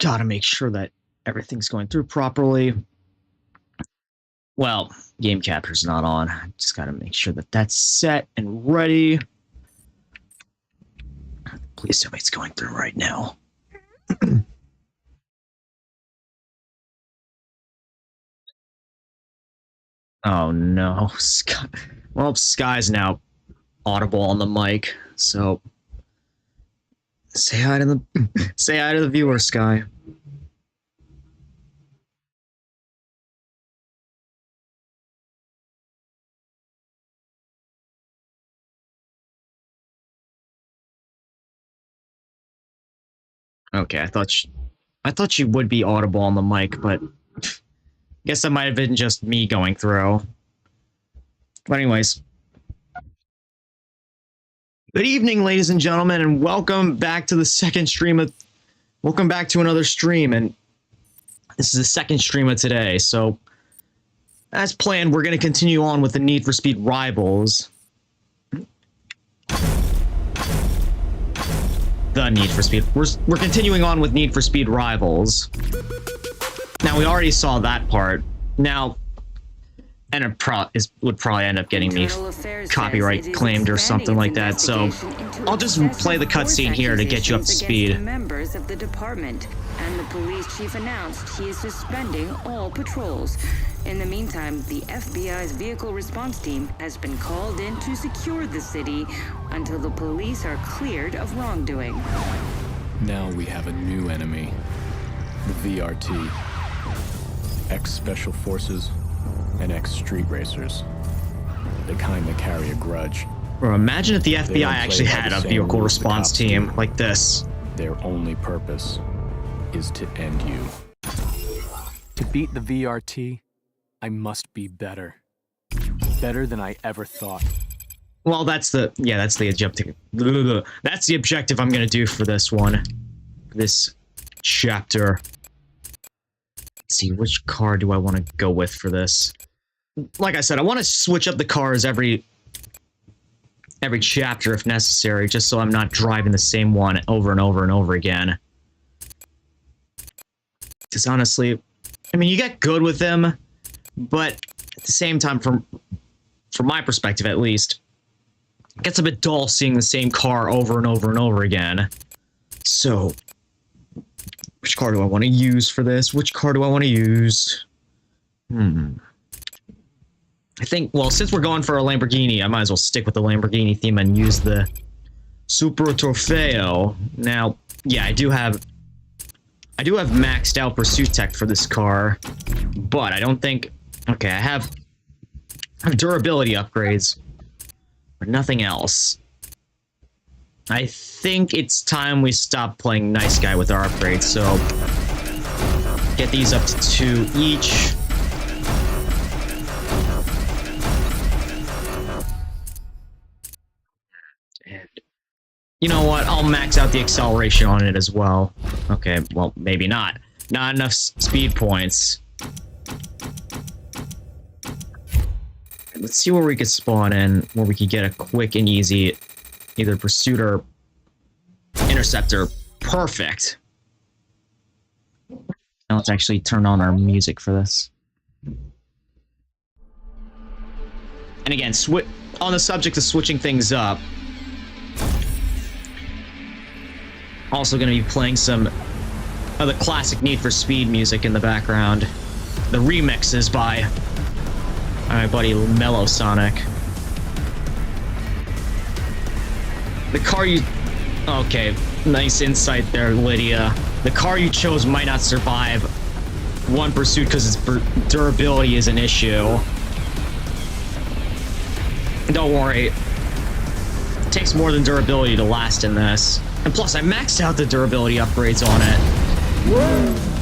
gotta make sure that everything's going through properly. Well, game capture's not on. Just gotta make sure that that's set and ready. Please tell me it's going through right now. Oh no, Sky. Well, Sky's now audible on the mic, so say hi to the viewer, Sky. Okay, I thought she would be audible on the mic, but I guess that might have been just me going through. But anyways, good evening, ladies and gentlemen, and welcome back to the second stream of. Welcome back to another stream, and this is the second stream of today. So, as planned, we're going to continue on with the Need for Speed Rivals. The Need for Speed. We're continuing on with Need for Speed Rivals. Now, we already saw that part. Now, and it would probably end up getting me copyright claimed or something like that, so I'll just play the cutscene here to get you up to speed. Members of the department, and the police chief announced he is suspending all patrols. In the meantime, the FBI's vehicle response team has been called in to secure the city until the police are cleared of wrongdoing. Now we have a new enemy, the VRT, ex-Special Forces and ex-Street Racers. They kinda carry a grudge. Bro, imagine if the FBI actually had a vehicle response team like this. Their only purpose is to end you. To beat the VRT, I must be better. Better than I ever thought. Well, that's the objective. That's the objective I'm gonna do for this one. This chapter. Let's see, which car do I want to go with for this? Like I said, I want to switch up the cars every chapter if necessary, just so I'm not driving the same one over and over and over again. Because honestly, I mean, you get good with them, but at the same time, from my perspective at least, it gets a bit dull seeing the same car over and over and over again. So, which car do I want to use for this? Which car do I want to use? I think, well, since we're going for a Lamborghini, I might as well stick with the Lamborghini theme and use the Super Trofeo. Now, yeah, I do have maxed out pursuit tech for this car, but I don't think, okay, I have durability upgrades, but nothing else. I think it's time we stop playing nice guy with our upgrades, so get these up to 2 each. And you know what? I'll max out the acceleration on it as well. Okay, well, maybe not. Not enough speed points. Let's see where we could spawn in, where we could get a quick and easy either pursuit or interceptor. Perfect. Now let's actually turn on our music for this. And again, on the subject of switching things up, also going to be playing some of the classic Need for Speed music in the background. The remixes by my buddy Mellow Sonic. The car you... Okay, nice insight there, Lydia. The car you chose might not survive one pursuit because its durability is an issue. Don't worry. It takes more than durability to last in this. And plus, I maxed out the durability upgrades on it.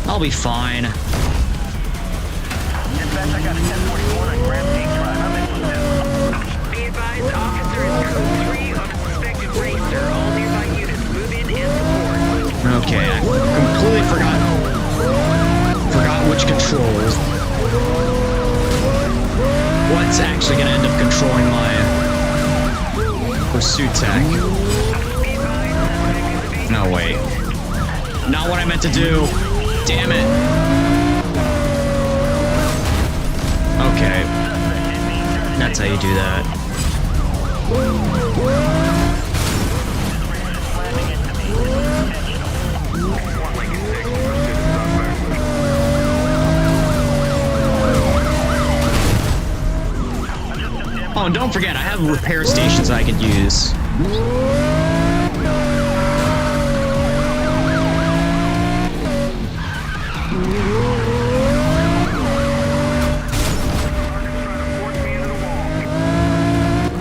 I'll be fine. NFS, I got a 1041 on Grand Peak Drive. I'm in with Be advised, officer is code 3 on a suspected racer. All nearby units move in and support. Okay, I completely forgot which controls. What's actually going to end up controlling my pursuit tech? No, wait. Not what I meant to do. damn it. Okay. That's how you do that. Oh, and don't forget, I have repair stations I could use.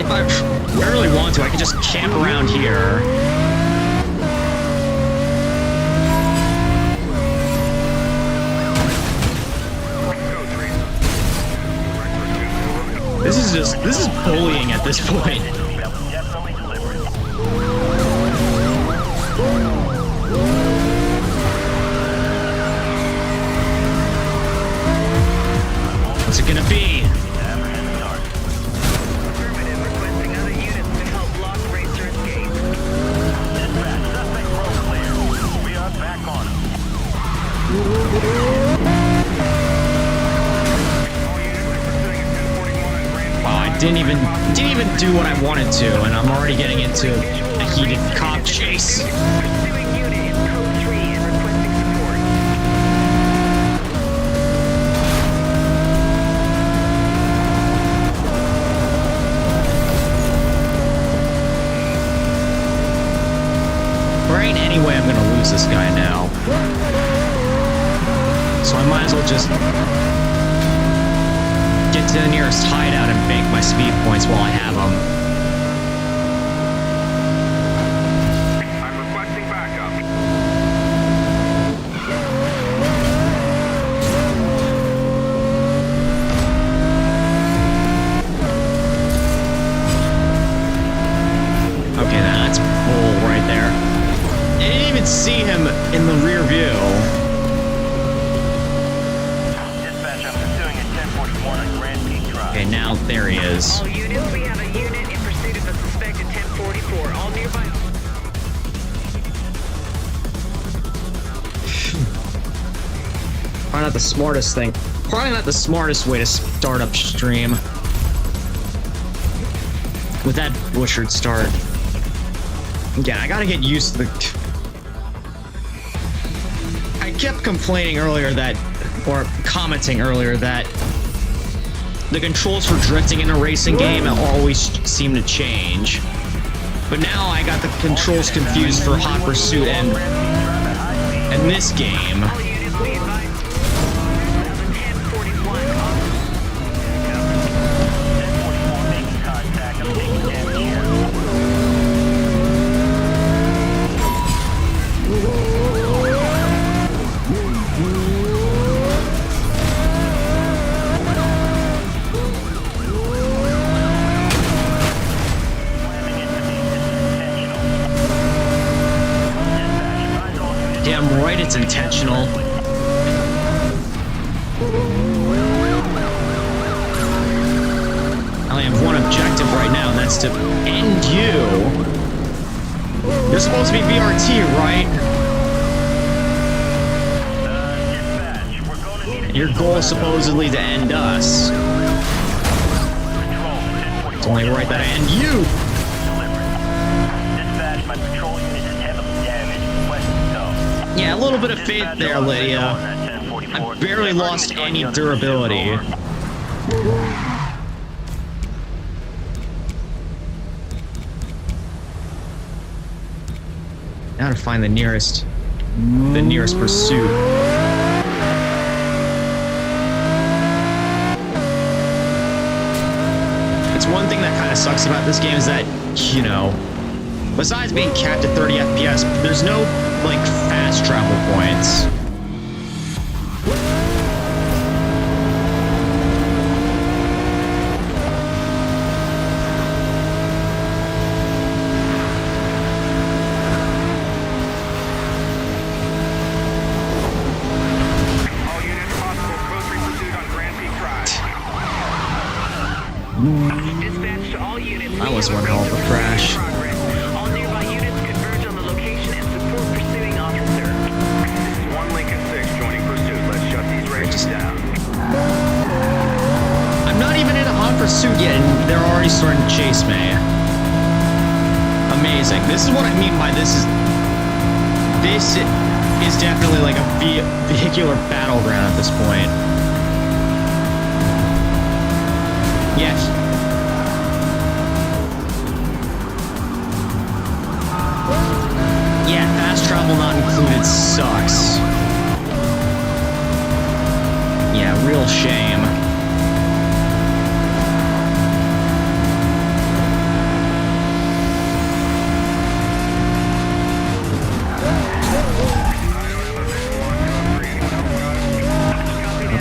If I really want to, I could just camp around here. This is bullying at this point. What's it gonna be? Requesting other units to help block racer escape. Dispatch, suspect road clear. We are back on him. I didn't even do what I wanted to, and I'm already getting into a heated cop chase. Pursuing unit in code 3 and requesting support. There ain't any way I'm gonna lose this guy now. So I might as well just get to the nearest hideout and bank my speed points while I have them. I'm requesting backup. Okay, that's bull right there. I didn't even see him in the rear view. Dispatch, I'm pursuing at 1041 on Grand Peak Drive. Okay, now there he is. All units, we have a unit in pursuit of a suspect at 1044. All nearby. Probably not the smartest thing. Probably not the smartest way to start up stream. With that butchered start. Yeah, I gotta get used to the... I kept complaining earlier that, or commenting earlier that the controls for drifting in a racing game always seem to change. But now I got the controls confused for Hot Pursuit and this game. All units, we advise. 1041. 1044 making contact. I'm taking damage here. Damn right, it's intentional. I only have one objective right now, and that's to end you. You're supposed to be VRT, right? Dispatch, we're going to need a Your goal is supposedly to end us. It's only right that I end you. Dispatch, my patrol unit is heavily damaged. Requesting tow. Yeah, a little bit of faith there, Lydia. I barely lost any durability. Now to find the nearest pursuit. It's one thing that kind of sucks about this game is that, you know, besides being capped at 30 FPS, there's no, like, fast travel points. All units possible. Code 3 pursuit on Grand Peak Drive. Dispatch to all units. That was one hell of a crash. All nearby units converge on the location and support pursuing officer. This is 1 Lincoln 6 joining pursuit yet, and they're already starting to chase me. Amazing. This is what I mean by this is definitely like a vehicular battleground at this point. Yes. Yeah, fast travel not included sucks. Yeah, real shame.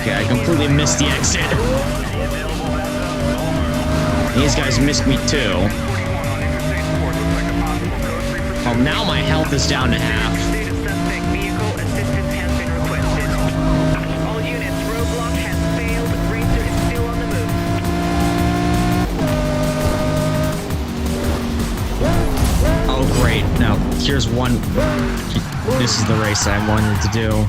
Okay, I completely missed the exit. These guys missed me too. Well, now my health is down to half. State of suspect vehicle assistance has been requested. All units, roadblock has failed. Racer is still on the move. Oh, great. Now, here's one. This is the race I wanted to do.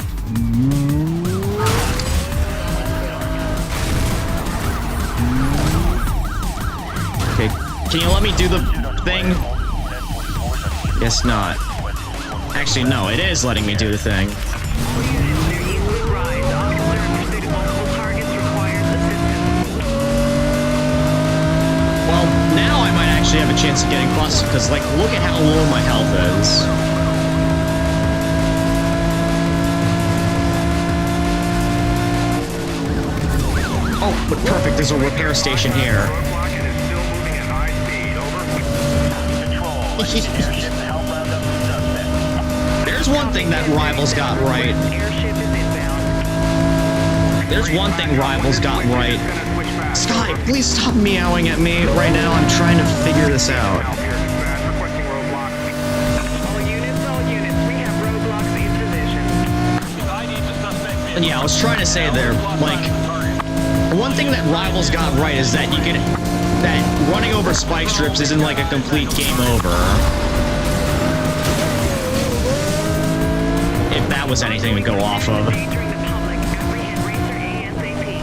Okay, can you let me do the thing? Guess not. Actually, no, it is letting me do the thing. All units, their eastward rise. On concern pursuit of multiple targets requires assistance. Well, now I might actually have a chance of getting busted, because, like, look at how low my health is. Oh, but perfect, there's a repair station here. Roadblock and is still moving at high speed. Over. Control. Airship to help round up the suspect. There's one thing that Rivals got right. Airship is inbound. There's one thing Rivals got right. Sky, please stop meowing at me right now. I'm trying to figure this out. Requesting roadblock. All units, we have roadblocks in position. I need the suspect. And yeah, I was trying to say there, like, one thing that Rivals got right is that that running over spike strips isn't like a complete game over. If that was anything to go off of. Endangering the public. Apprehend Racer ASAP.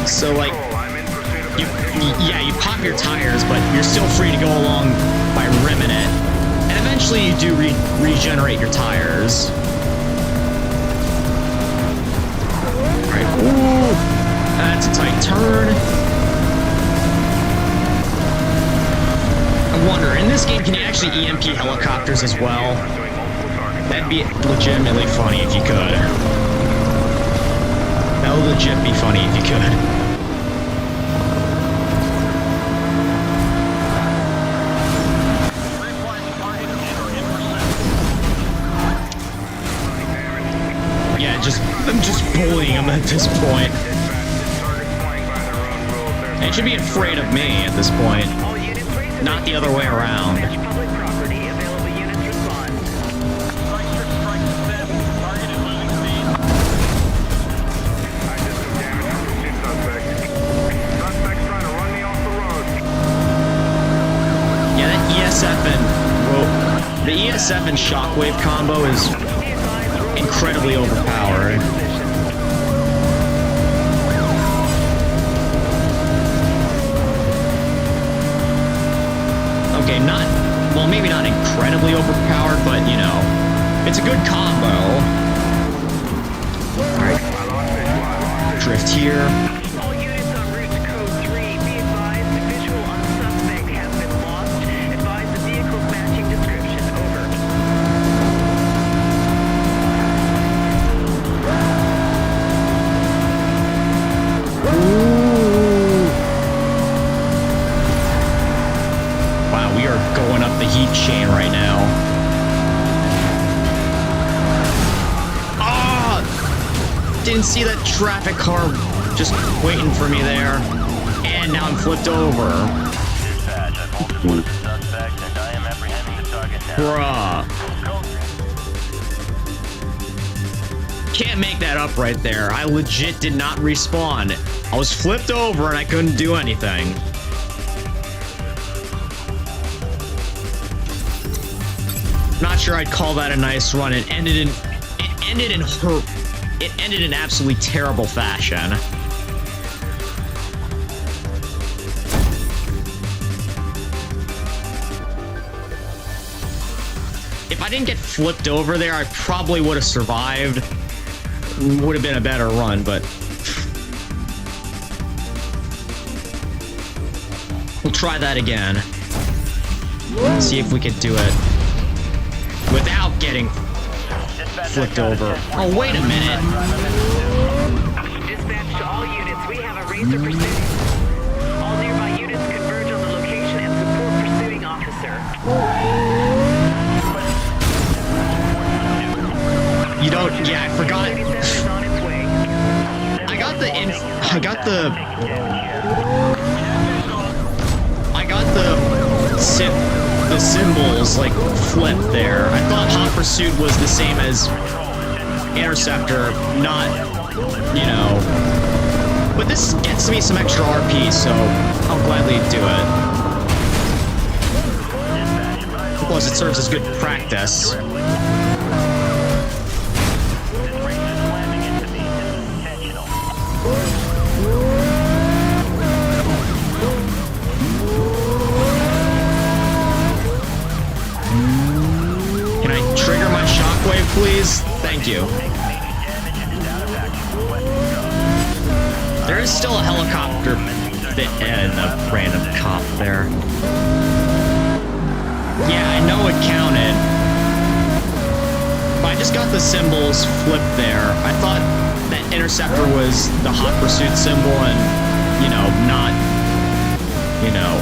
So, like, I'm in pursuit of yeah, you pop your tires, but you're still free to go along by rimming it. And eventually you do regenerate your tires. Alright, ooh, that's a tight turn. I wonder, in this game, can you actually EMP helicopters as well? That'd be legitimately funny if you could. That would legit be funny if you could. Yeah, I'm just bullying them at this point. They should be afraid of me at this point, All units, Racer not the other way around. dispatch public property. Available units respond. Yeah, that ESF and the ESF and Shockwave combo is incredibly overpowered. Okay, well, maybe not incredibly overpowered, but, you know, it's a good combo. Alright. Drift here. All units en route to code 3. Be advised, the visual on suspect has been lost. Advise the vehicle's matching description. Over. Wow, we are going up the heat chain right now. Ah! Didn't see that traffic car just waiting for me there. And now I'm flipped over. Dispatch, I've halted one of the suspects and I am apprehending the target now. Bruh. Can't make that up right there. I legit did not respawn. I was flipped over and I couldn't do anything. Not sure I'd call that a nice run. It ended in it ended in absolutely terrible fashion. If I didn't get flipped over there, I probably would have survived. Would have been a better run, but we'll try that again. See if we could do it without getting flipped over. Oh, wait a minute. Dispatch to all units. We have a racer pursuit. All nearby units converge on the location and support pursuing officer. You don't. Yeah, I forgot. 37 is on its way. I got the symbols like flipped there. I thought Hot Pursuit was the same as Interceptor, not, you know. But this gets me some extra RP, so I'll gladly do it. Plus, it serves as good practice. Please? Thank you. There is still a helicopter and a random cop there. Yeah, I know it counted. But I just got the symbols flipped there. I thought that Interceptor was the Hot Pursuit symbol and, you know, not, you know.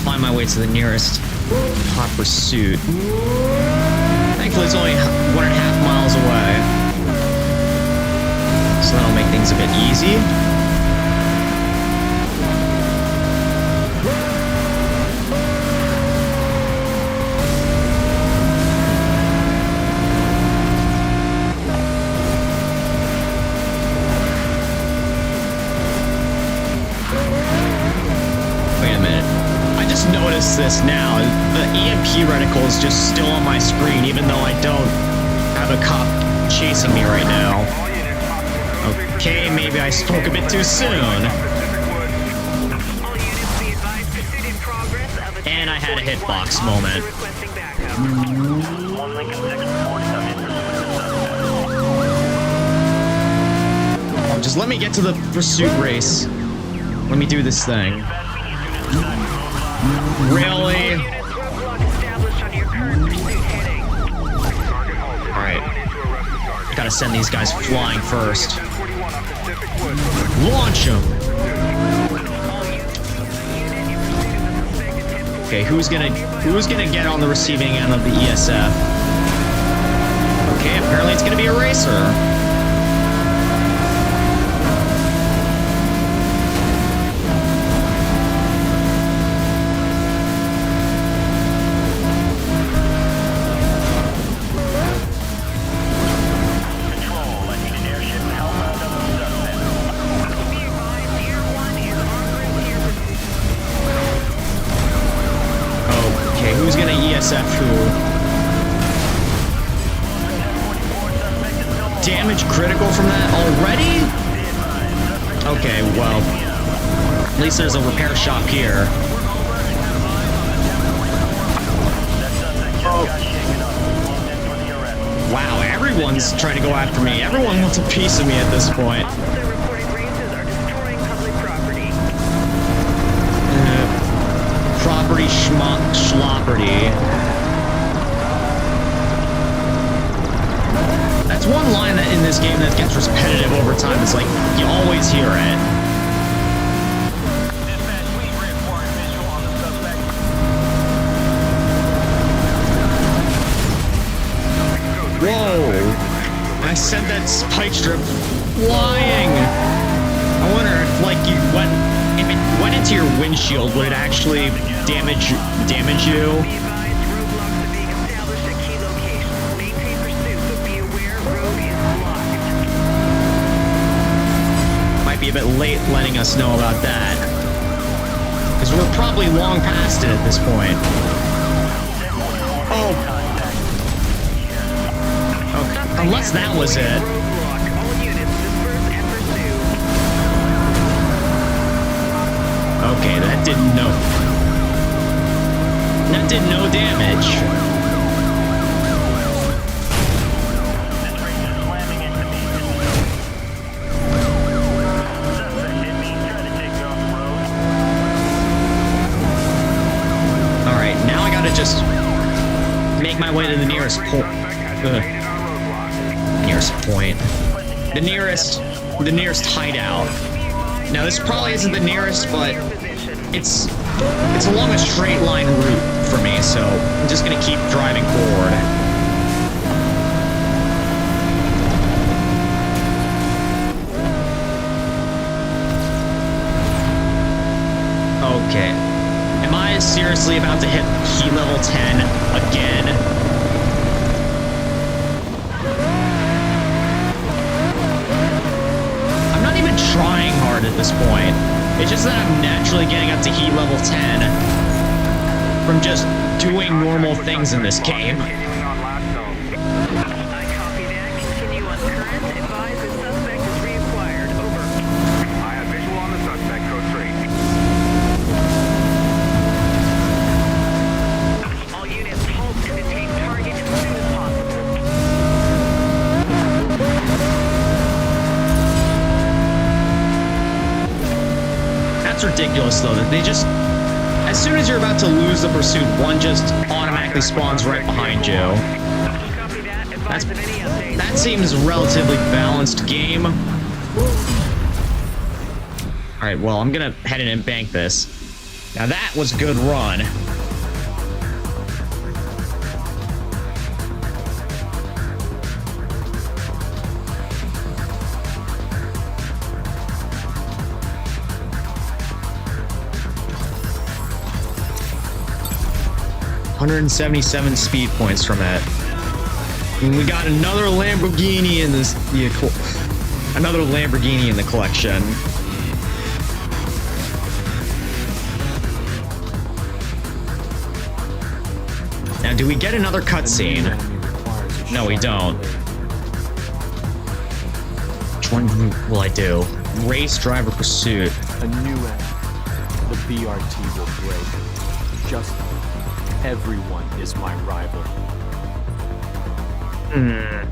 Find my way to the nearest Hot Pursuit. Thankfully, it's only 1.5 miles away, so that'll make things a bit easy. Notice this now. The EMP reticle is just still on my screen, even though I don't have a cop chasing me right now. Okay, maybe I spoke a bit too soon. And I had a hitbox moment. Just let me get to the pursuit race. Let me do this thing. Really? Alright. Gotta send these guys flying first. Launch them! Okay, who's gonna get on the receiving end of the ESF? Okay, apparently it's gonna be a racer. Damage critical from that already? Okay, well, at least there's a repair shop here. Oh. Wow, everyone's trying to go after me. Everyone wants a piece of me at this point. Property schlopperty. That's one line that in this game that gets repetitive over time. It's like, you always hear it. Whoa! I sent that spike strip flying! I wonder if, like, if it went into your windshield, would it actually damage you? Be a bit late letting us know about that. we're probably long past it at this point. Oh. Okay. Unless that was it. Roadblock. All units disperse and pursue. Okay, that did no damage. This race is slamming into me. Suspect hit me, trying to take me off the road. Alright, now I gotta just make my way to the nearest point. Nearest point. The nearest hideout. Now this probably isn't the nearest, but it's along a straight line route for me, so I'm just gonna keep driving forward. Okay. Am I seriously about to hit key level 10 again? I'm not even trying hard at this point. It's just that I'm naturally getting up to heat level 10 from just doing normal things in this game. Continuing on last zone. I copy that. Continue on current. Advise the suspect is reacquired. Over. I have visual on the suspect, code 3. All units halt and detain target as soon as possible. That's ridiculous, though, that they just... As soon as you're about to lose the pursuit, one just automatically spawns right behind you. Copy that. Advise of any updates. That seems a relatively balanced game. Alright, well, I'm gonna head in and bank this. Now that was a good run. $177 speed points from it. And we got another Lamborghini in this vehicle. Another Lamborghini in the collection. Now, do we get another cutscene? No, we don't. Which one will I do? Race driver pursuit. A new end. The BRT will break. Just everyone is my rival. I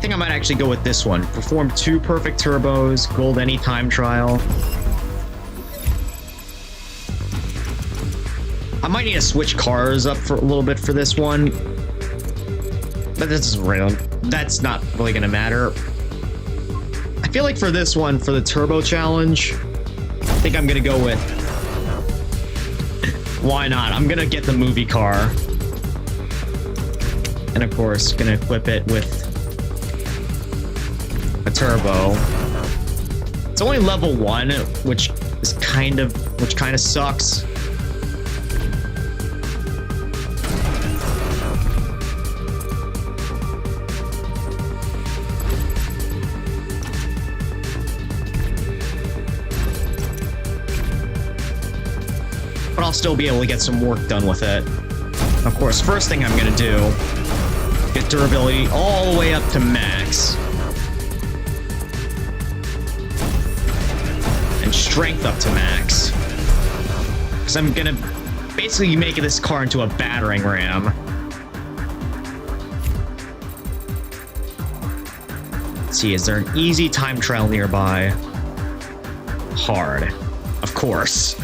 think I might actually go with this one. Perform 2 perfect turbos, gold any time trial. I might need to switch cars up for a little bit for this one. But that's not really gonna matter. I feel like for this one, for the turbo challenge, I think I'm gonna go with... Why not? I'm gonna get the movie car. And of course, gonna equip it with a turbo. It's only level 1, which kind of sucks. But I'll still be able to get some work done with it. Of course, first thing I'm gonna do, get durability all the way up to max. And strength up to max. Because I'm gonna basically make this car into a battering ram. Let's see, is there an easy time trial nearby? Hard. Of course.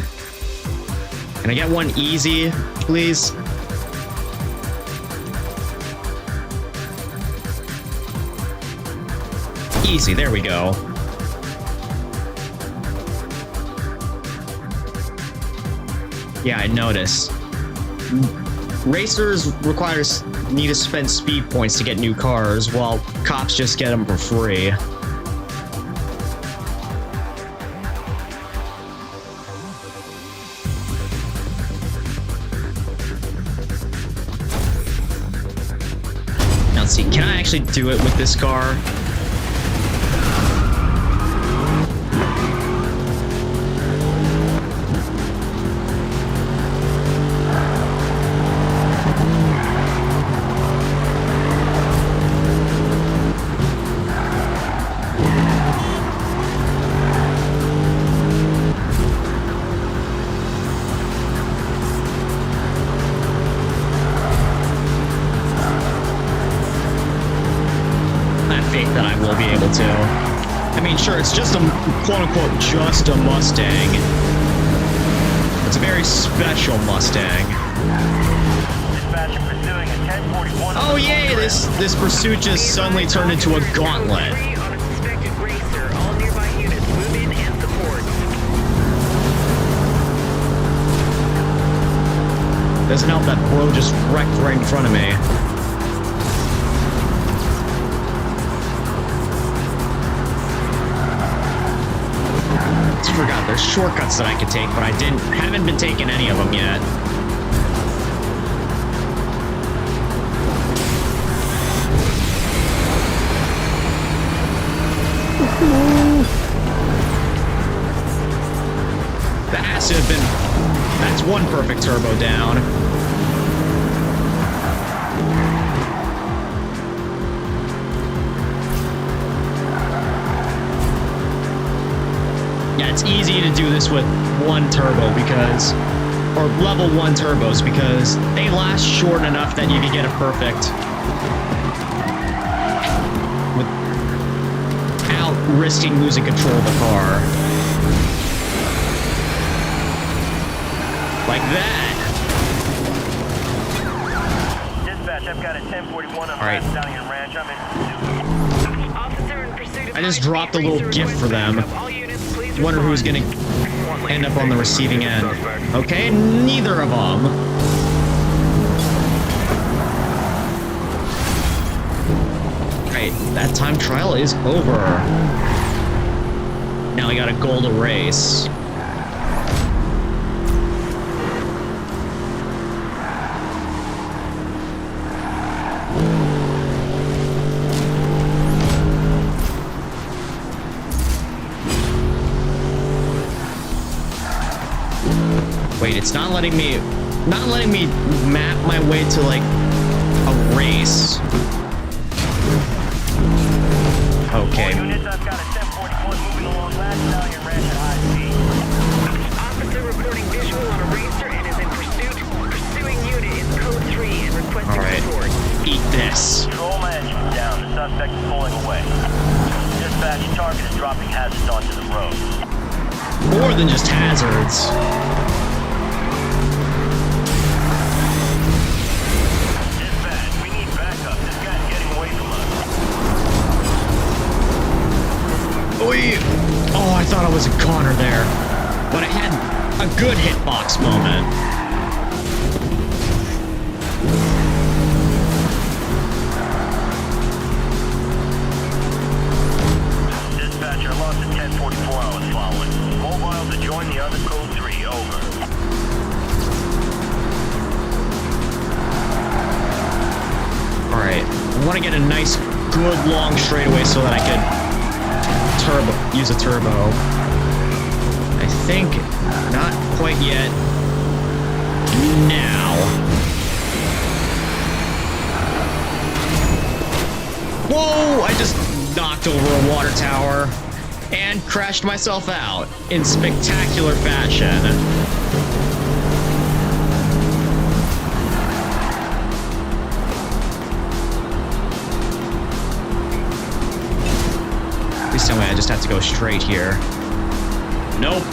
Can I get one easy, please? Easy, there we go. Yeah, I noticed. Racers need to spend speed points to get new cars, while cops just get them for free. Now let's see, can I actually do it with this car? faith that I will be able to. I mean, sure, it's just a quote-unquote just a Mustang. It's a very special Mustang. Dispatcher pursuing a 1041. Oh yay! This pursuit just suddenly turned into a gauntlet. Code 3 on a suspected racer. All nearby units move in and support. Doesn't help that bro just wrecked right in front of me. I forgot there's shortcuts that I could take, but I haven't been taking any of them yet. That has to have been... That's one perfect turbo down. Yeah, it's easy to do this with one turbo because... Or level 1 turbos because they last short enough that you can get a perfect... Without risking losing control of the car. Like that. Dispatch, I've got a 1041 on Alright. Stallion Ranch. I'm in pursuit. Officer in pursuit of I just high-speed dropped a little racer gift for them. backup. All units, please Wonder who's gonna end up on the receiving end. Okay, neither of them. Right, that time trial is over. Now we got a goal to race. Wait, it's not letting me map my way to like a race. Okay. Units, I've got a 1041 moving along last Stallion Ranch at high speed. Officer reporting visual on a racer and is in pursuit. Pursuing unit is code 3 and requesting Alright. support. Eat this. Control my engine down. The suspect is pulling away. Dispatch, target is dropping hazards onto the road. More than just hazards. Dispatch, we need backup. This guy's getting away from us. Oh, I thought I was a goner there. But I had a good hitbox moment. Dispatcher, lost at 1044 I was following. Mobile to join the other code 3, over. Alright, I want to get a nice, good long straightaway so that I could use a turbo. I think not quite yet. Now. Whoa! I just knocked over a water tower and crashed myself out in spectacular fashion. Please tell me I just have to go straight here. Nope.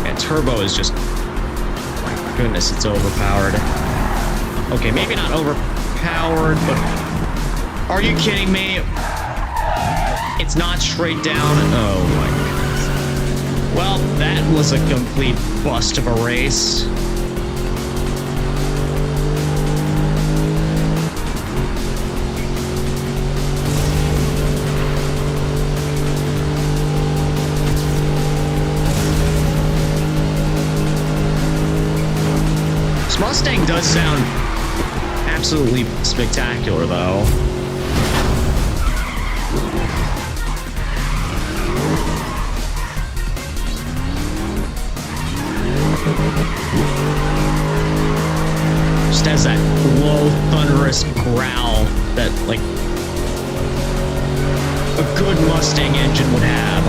And turbo is just... My goodness, it's overpowered. Okay, maybe not overpowered, but... Are you kidding me? It's not straight down. Oh my goodness. Well, that was a complete bust of a race. This Mustang does sound absolutely spectacular, though. Just has that low, thunderous growl that, like, a good Mustang engine would have.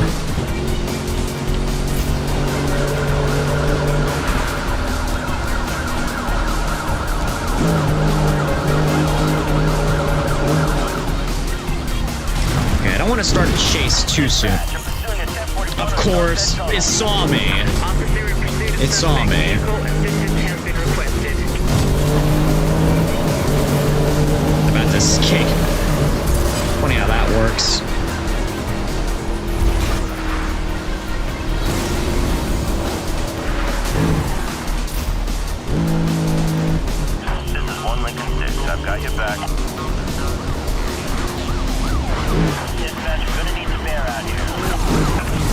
I don't want to start the chase too soon. Of course, it saw me. Officer in pursuit of It saw suspect. me. Vehicle assistance has been requested. I'm about to escape. Funny how that works. This is 1 Lincoln 6. I've got your back. Dispatch, you're gonna need some air out here.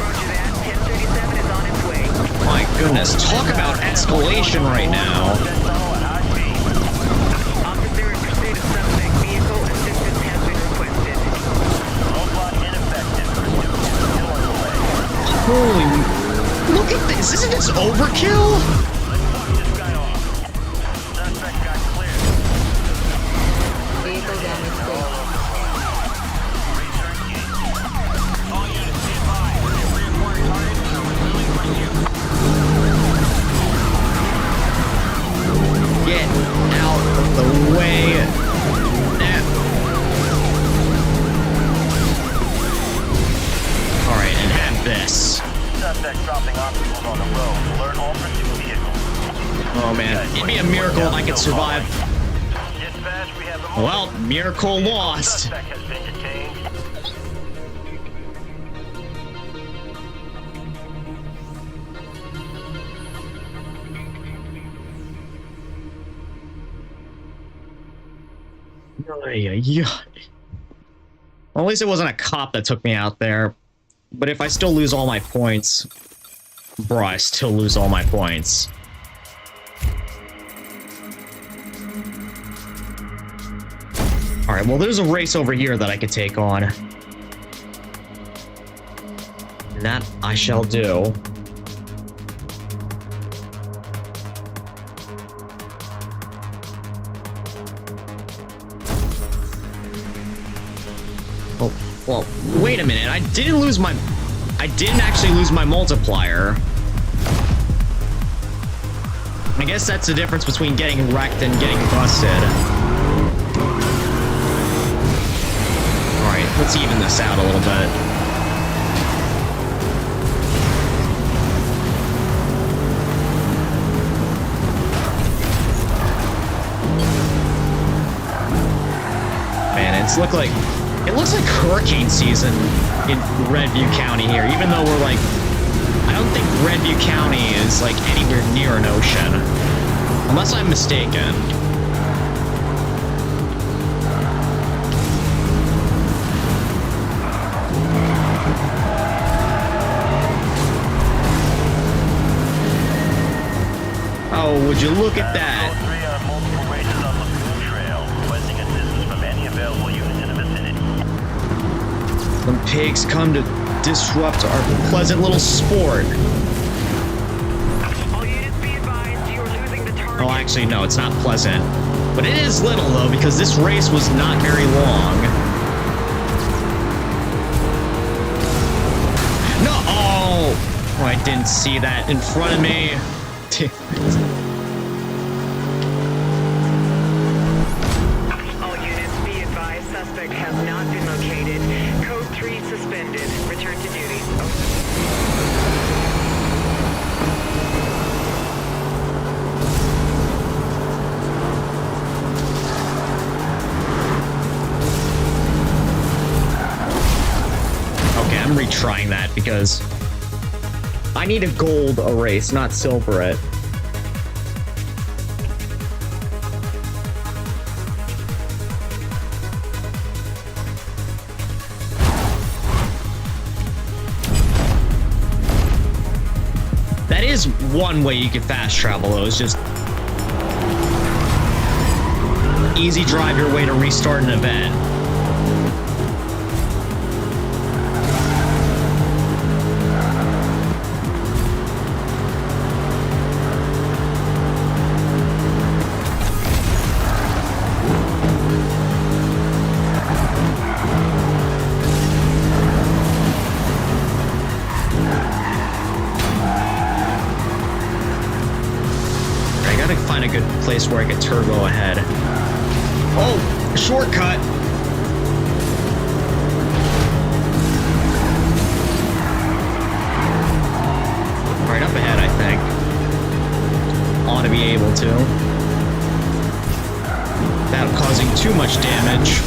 Roger that. 1037 is on its way. My goodness, talk about escalation right now. Officer in pursuit of suspect. Vehicle assistance has been requested. Roadblock ineffective. Still on the way. Holy, look at this! Isn't this overkill? Let's fuck this guy off. Suspect got cleared. Vehicle damage clear. All units, be advised. Reacquired targets are resuing pursuit. Get out of the way. Alright, and have this. Suspect dropping obstacles on the road. Alert all pursuit vehicles. Oh man, it'd be a miracle if I could survive. Dispatch, we have a Well, miracle lost. Suspect has been detained. Yeah. Well, at least it wasn't a cop that took me out there. But if I still lose all my points... Bro, I still lose all my points. Alright, well there's a race over here that I could take on. And that I shall do. Oh, well, wait a minute. I didn't actually lose my multiplier. I guess that's the difference between getting wrecked and getting busted. Alright, let's even this out a little bit. Man, it looks like hurricane season in Redview County here, even though we're like, I don't think Redview County is like anywhere near an ocean. Unless I'm mistaken. Oh, would you look at that? Code 3 on multiple races on Lagoon Trail. Requesting assistance from any available units in the vicinity. Them pigs come to disrupt our pleasant little sport. All units be advised, you are losing the target. Oh, actually, no, it's not pleasant. But it is little, though, because this race was not very long. No! Oh, I didn't see that in front of me. All units be advised, suspect has not been located. Code 3 suspended. Return to duty. Okay, I'm retrying that because I need a gold erase, not silver it. That is one way you can fast travel, though, is just easy drive your way to restart an event. Find a good place where I can turbo ahead. Oh, shortcut. to. Without causing too much damage.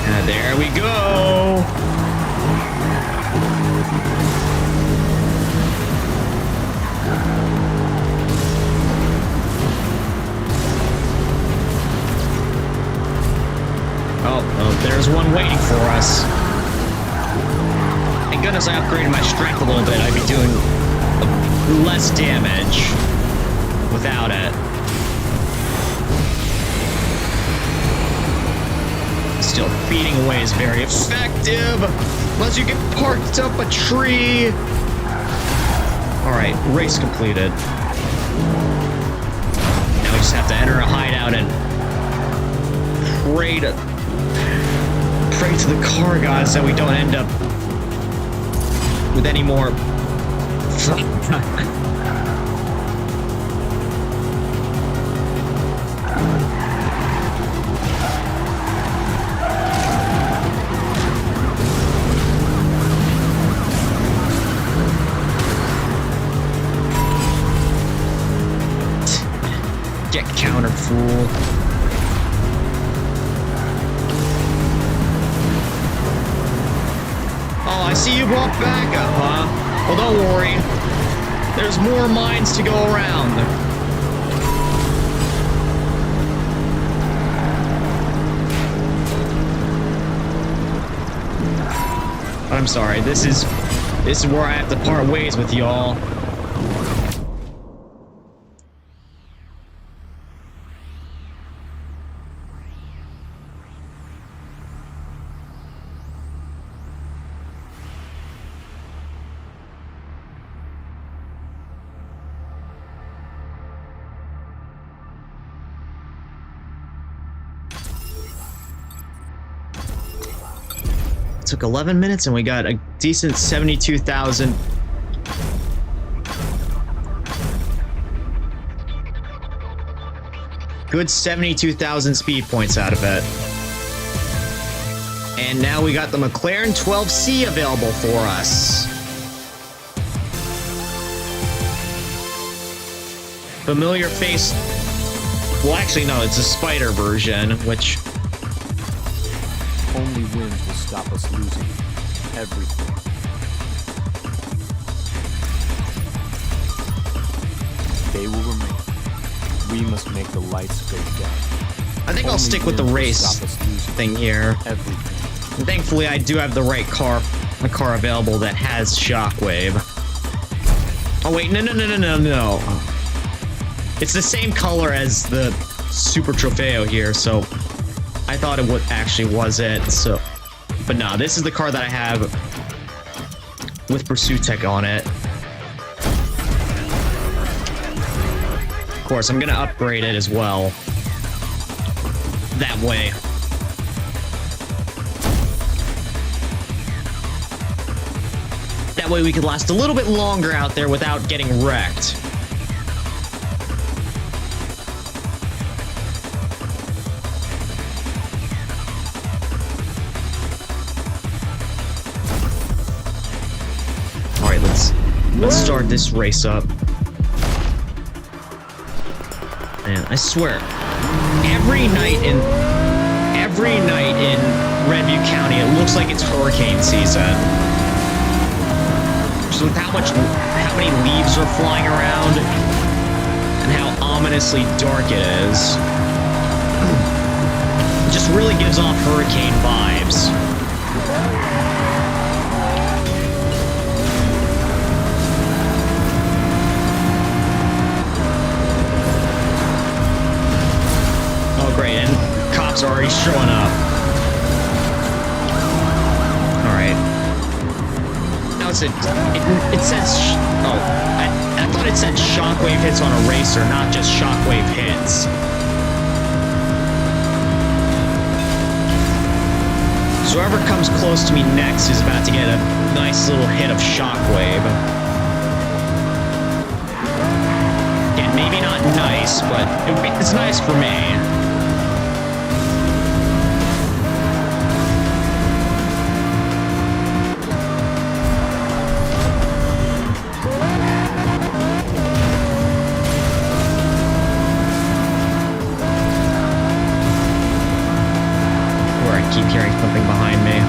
And there we go! Oh, there's one waiting for us. Thank goodness I upgraded my strength a little bit. I'd be doing less damage without it. Still, beating away is very effective, unless you get parked up a tree. Alright, race completed. Now we just have to enter a hideout and pray to the car gods that we don't end up with any more. Get countered, fool. Oh, I see you brought back up, huh? Well, don't worry. There's more mines to go around. But I'm sorry, this is where I have to part ways with y'all. Took 11 minutes and we got a decent 72,000. Good 72,000 speed points out of it. And now we got the McLaren 12C available for us. Familiar face. Well, actually, no, it's a spider version, which Only wind will stop us losing everything. They will remain. We must make the lights go down. I think I'll stick with the race thing here. Everything. And thankfully, I do have the right car, a car available that has shockwave. Oh wait, no. It's the same color as the Super Trofeo here, so I thought it actually was it. So, but no, this is the car that I have with Pursuit Tech on it. Of course, I'm gonna upgrade it as well. That way. That way we could last a little bit longer out there without getting wrecked. Alright, let's start this race up. Man, I swear, every night in Redview County, it looks like it's hurricane season. Just with how many leaves are flying around and how ominously dark it is. It just really gives off hurricane vibes. Oh great, and cops are already showing up. Alright. No, it says... Oh, I thought it said shockwave hits on a racer, not just shockwave hits. So whoever comes close to me next is about to get a nice little hit of shockwave. Again, maybe not nice, but it's nice for me. hearing something behind me.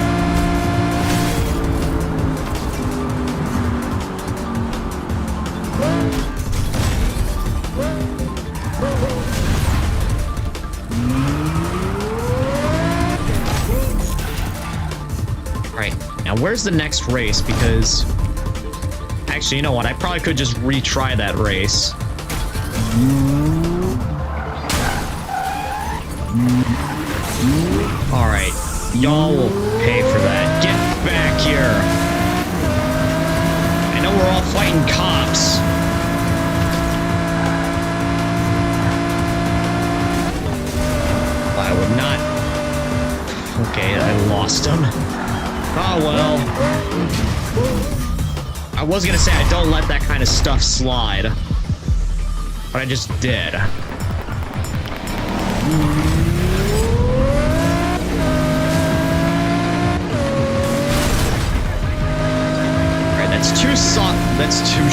Alright, now where's the next race? Because... Actually, you know what? I probably could just retry that race. Alright, y'all will pay for that. Get back here! I know we're all fighting cops. I would not... Okay, I lost him. Oh well. I was gonna say I don't let that kind of stuff slide, but I just did. Alright, that's two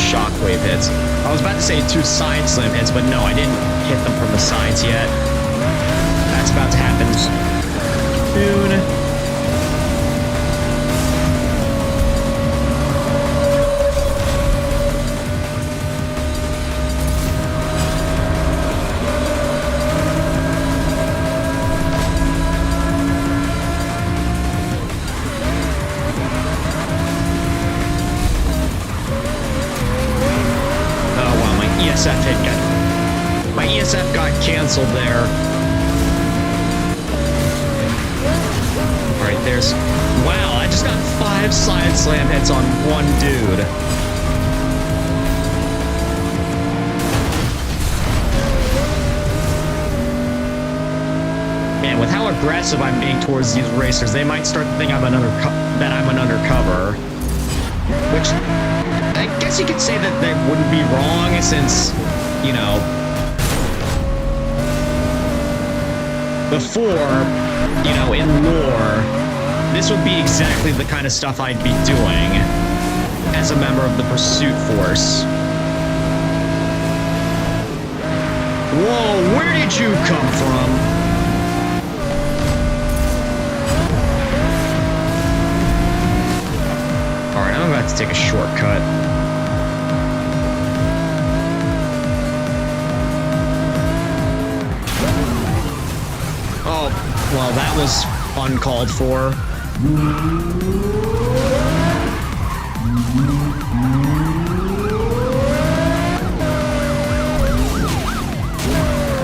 shockwave hits. I was about to say 2 side slam hits, but no, I didn't hit them from the sides yet. That's about to happen soon. My ESF got canceled there. Alright, there's... Wow, I just got 5 side slam hits on one dude. Man, with how aggressive I'm being towards these racers, they might start to think that I'm an undercover. Which... I guess you could say that that wouldn't be wrong, since, you know, before, you know, in lore, this would be exactly the kind of stuff I'd be doing as a member of the pursuit force. Whoa, where did you come from? Alright, I'm about to take a shortcut. Oh, well, that was uncalled for.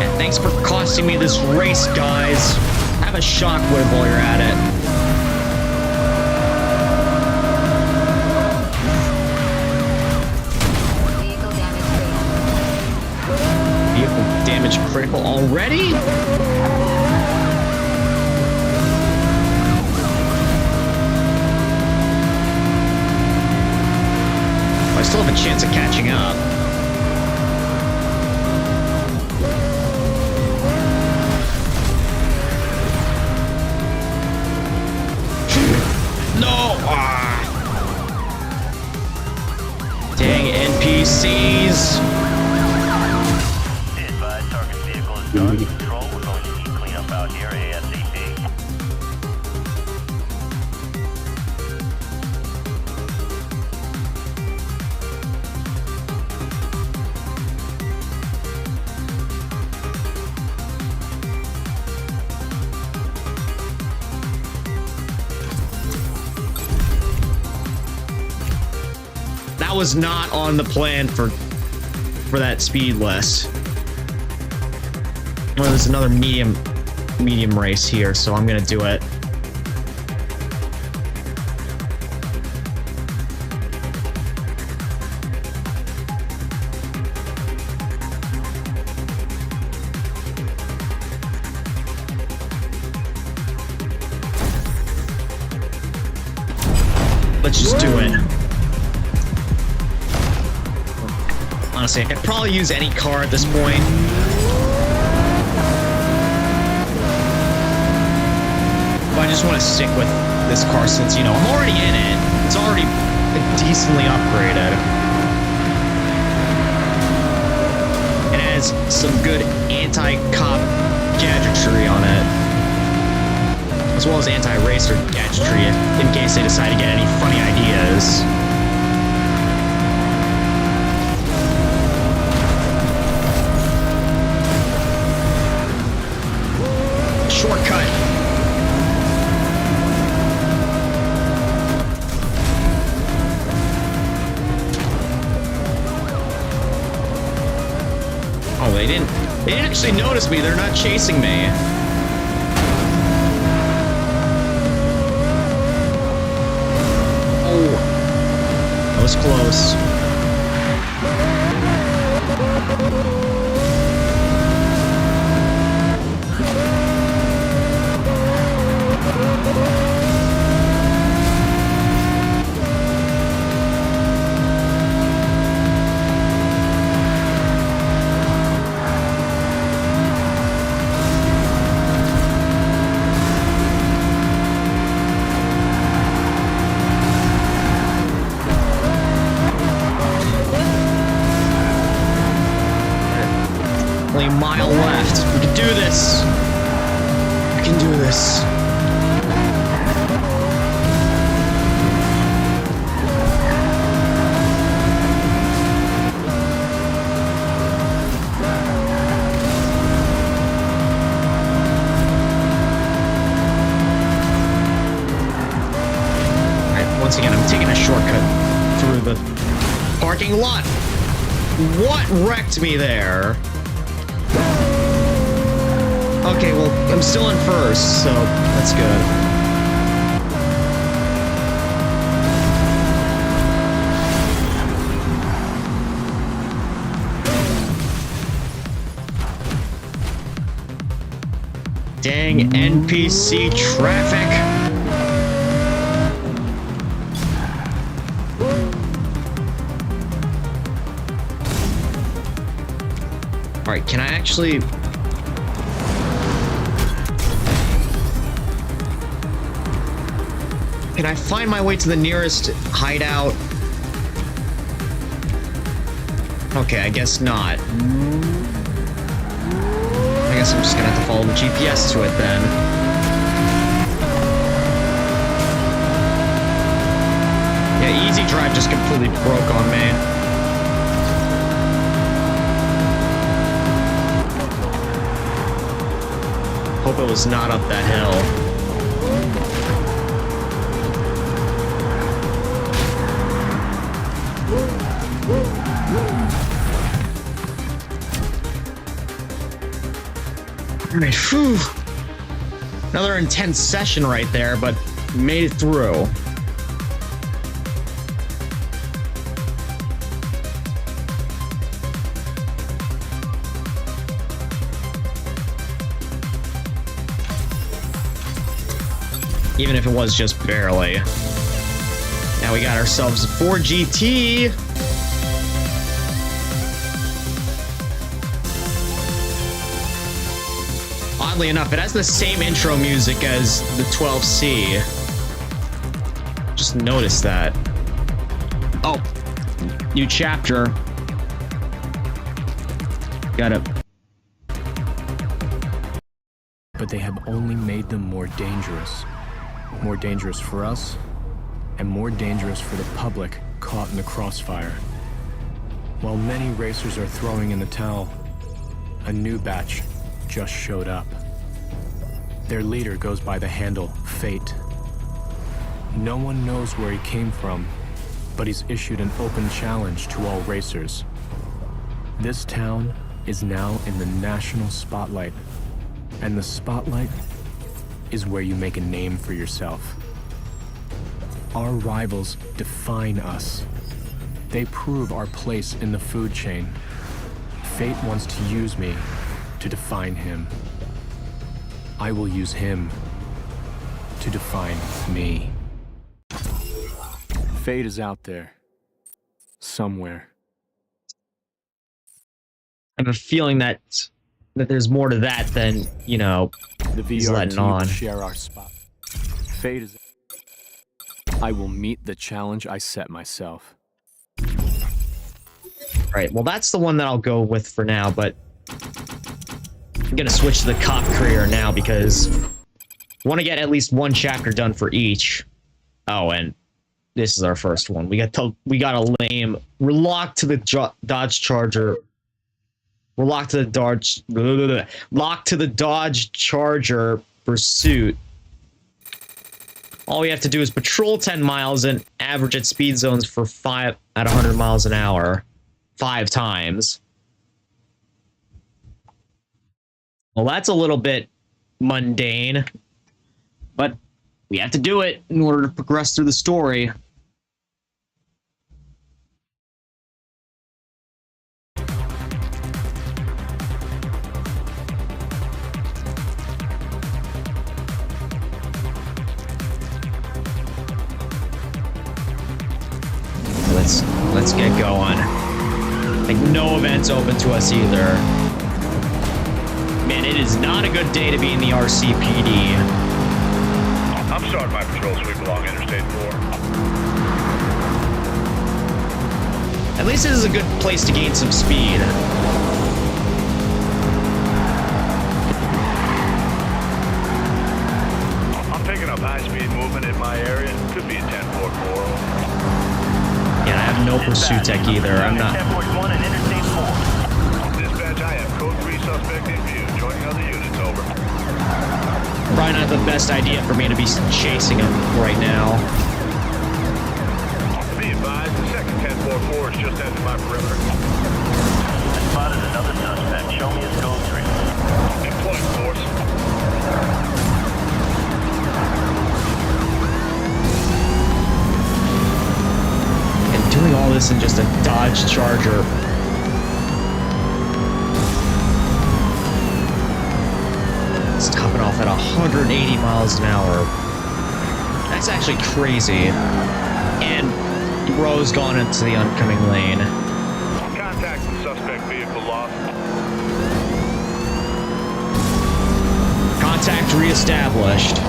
And thanks for costing me this race, guys. Have a shockwave while you're at it. Damage critical already? I still have a chance of catching up. No! Ah. Dang NPCs! Done. Control, we're going to need cleanup out here ASAP. That was not on the plan for that speed list. Well, there's another medium race here, so I'm gonna do it. Let's just do it. Honestly, I could probably use any car at this point. But I just want to stick with this car since, you know, I'm already in it. It's already decently upgraded. It has some good anti-cop gadgetry on it. as well as anti-racer gadgetry in case they decide to get any funny ideas. Shortcut. Oh, they didn't actually notice me. They're not chasing me. Oh, that was close. Only a mile left. We can do this. We can do this. Alright, once again, I'm taking a shortcut through the parking lot. What wrecked me there? Okay, well, I'm still in first, so that's good. Dang NPC traffic. Alright, can I actually... Can I find my way to the nearest hideout? Okay, I guess not. I guess I'm just gonna have to follow the GPS to it then. Yeah, Easy Drive just completely broke on me. Hope it was not up that hill. Alright, whew. Another intense session right there, but made it through. Even if it was just barely. Now we got ourselves a 4GT. Oddly enough, it has the same intro music as the 12C. Just noticed that. Oh, new chapter. Got it. But they have only made them more dangerous. More dangerous for us, and more dangerous for the public caught in the crossfire. While many racers are throwing in the towel, a new batch just showed up. Their leader goes by the handle Fate. No one knows where he came from, but he's issued an open challenge to all racers. This town is now in the national spotlight, and the spotlight is where you make a name for yourself. Our rivals define us. They prove our place in the food chain. Fate wants to use me to define him. I will use him to define me. Fate is out there, somewhere. I have a feeling that there's more to that than, you know, The he's letting on. VRT will share our spot. Fate is... I will meet the challenge I set myself. Right, well, that's the one that I'll go with for now, but I'm gonna switch to the cop career now because Want to get at least one chapter done for each. Oh, and this is our first one. We got a lame. We're locked to the Dodge Charger. We're locked to the Dodge. Locked to the Dodge Charger pursuit. All we have to do is patrol 10 miles and average at speed zones for 5 at 100 miles an hour 5 times. Well, that's a little bit mundane, but we have to do it in order to progress through the story. Let's get going. Like, no events open to us either. Man, it is not a good day to be in the RCPD. I'm starting my patrol sweep along Interstate 4. At least this is a good place to gain some speed. I'm picking up high-speed movement in my area. Could be a 10-4-4. Yeah, I have no pursuit tech either. I'm not. 10.1 and Interstate 4. Dispatch, I have code 3 suspect in view. Joining other units, over. Probably not the best idea for me to be chasing him right now. Be advised, the second 10-4-4 is just after my perimeter. I spotted another suspect. Show me his code 3. Employing force. Doing all this in just a Dodge Charger. Stopping off at 180 miles an hour. That's actually crazy. And Bro's gone into the oncoming lane. Contact the suspect vehicle lost. Contact reestablished.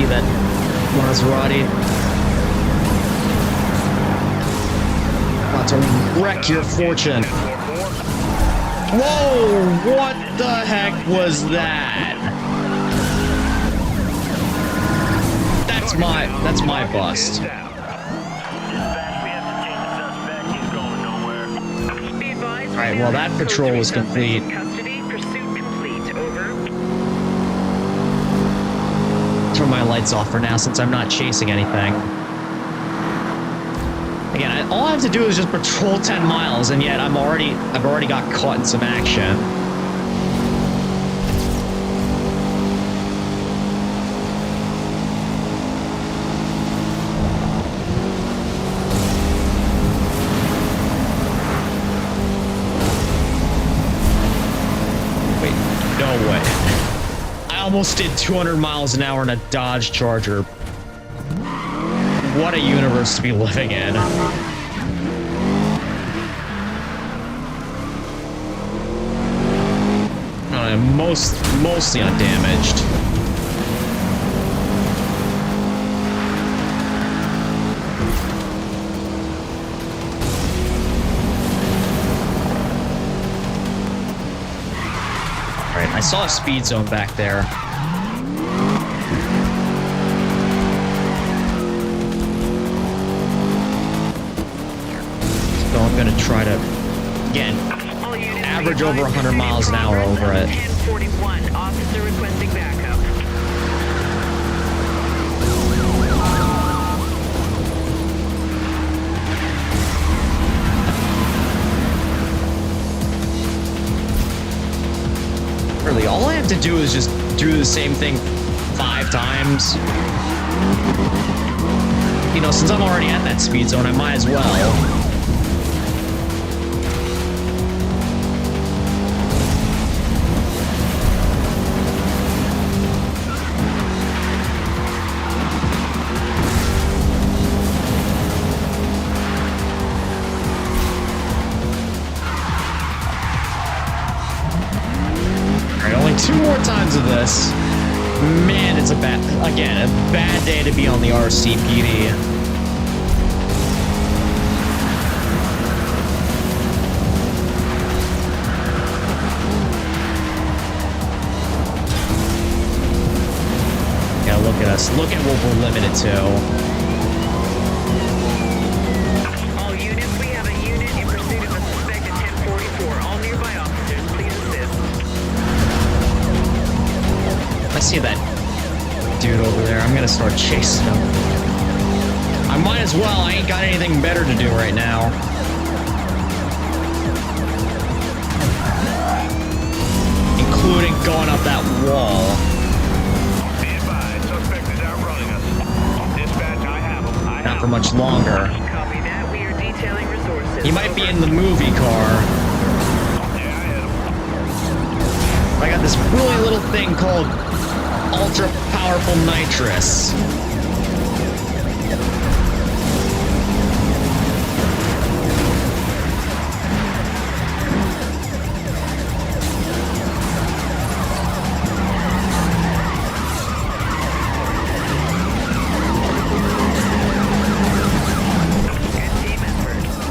That Maserati. About to wreck your fortune. Whoa! What the heck was that? That's my bust. Alright, well that patrol was complete. Turn my lights off for now since I'm not chasing anything. Again, all I have to do is just patrol 10 miles, and yet I've already got caught in some action. Wait, no way. I almost did 200 miles an hour in a Dodge Charger. What a universe to be living in. Mostly undamaged. Alright, I saw a speed zone back there. So I'm gonna try to, again, average over 100 miles an hour over it. 1041, officer requesting backup. Really, all I have to do is just do the same thing 5 times. You know, since I'm already at that speed zone, I might as well. Only 2 more times of this. Man, it's a bad day to be on the RCPD. just look at what we're limited to. All units, we have a unit in pursuit of a suspect at 1044. All nearby officers, please assist. I see that dude over there. I'm gonna start chasing him. I might as well. I ain't got anything better to do right now. Including going up that wall. Be advised, suspect is outrunning us. Dispatch, I have him. Not for much longer. Copy that. We are detailing resources. He might be in the movie car. Yeah, I hit him. I got this really little thing called ultra powerful nitrous.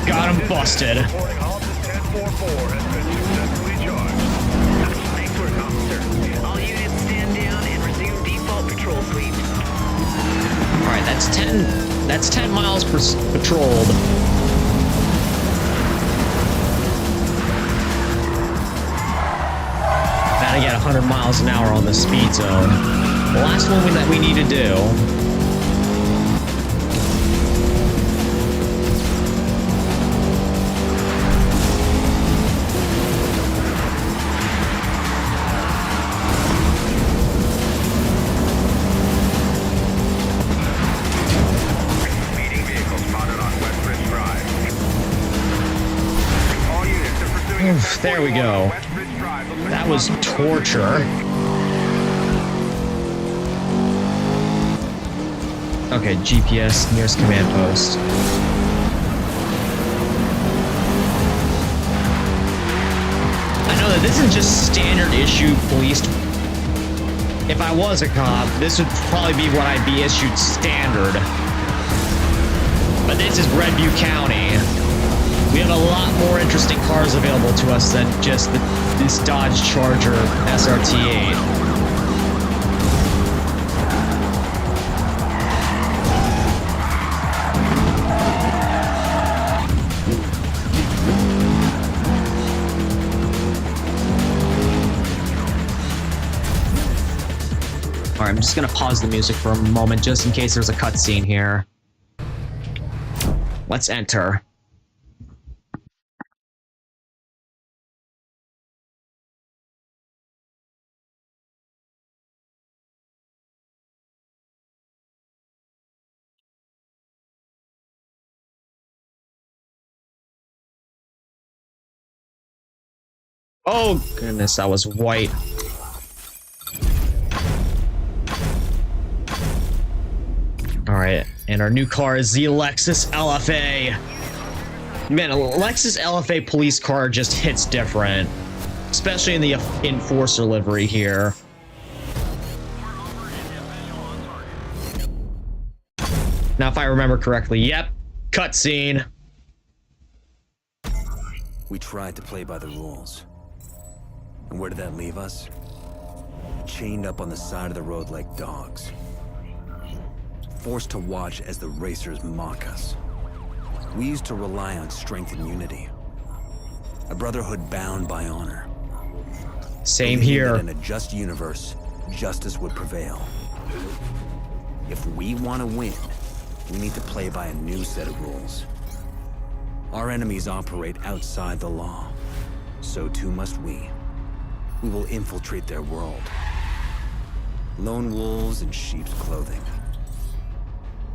Got him busted. Reporting all to 1044 has been successfully charged. Nice work, officer. All units stand down and resume default patrol sweep. All right, that's 10 miles patrolled. Gotta get 100 miles an hour on the speed zone. The last one that we need to do. Speeding vehicle spotted on West Ridge Drive. All units are pursuing a Oof, there we 1041 go. on West Ridge Drive. Looks like That was torture. Okay, GPS, nearest command post. I know that this is just standard issue police. If I was a cop, this would probably be what I'd be issued standard. But this is Redview County. We have a lot more interesting cars available to us than just this Dodge Charger SRT8. Alright, I'm just gonna pause the music for a moment just in case there's a cutscene here. Let's enter. Oh goodness, that was white. Alright, and our new car is the Lexus LFA. Man, a Lexus LFA police car just hits different. Especially in the Enforcer livery here. Now, if I remember correctly, yep, cutscene. We tried to play by the rules. And where did that leave us? Chained up on the side of the road like dogs. Forced to watch as the racers mock us. We used to rely on strength and unity. A brotherhood bound by honor. Same Believing here. that in a just universe, justice would prevail. If we want to win, we need to play by a new set of rules. Our enemies operate outside the law. So too must we. We will infiltrate their world. Lone wolves in sheep's clothing.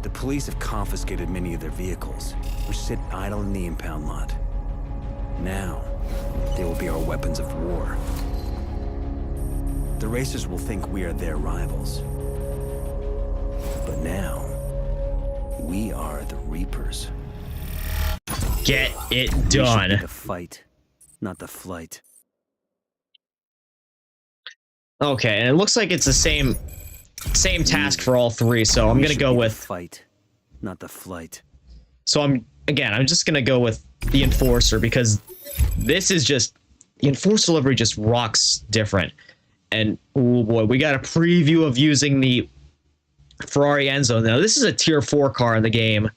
The police have confiscated many of their vehicles, which sit idle in the impound lot. Now, they will be our weapons of war. The racers will think we are their rivals. But now, we are the Reapers. Get it We should done. be the fight, not the flight. Okay, and it looks like it's the same task for all three, so I'm We gonna should go be the with. fight, not the flight. So I'm just gonna go with the Enforcer because this is just the Enforcer livery just rocks different. And oh boy, we got a preview of using the Ferrari Enzo. Now, this is a tier 4 car in the game.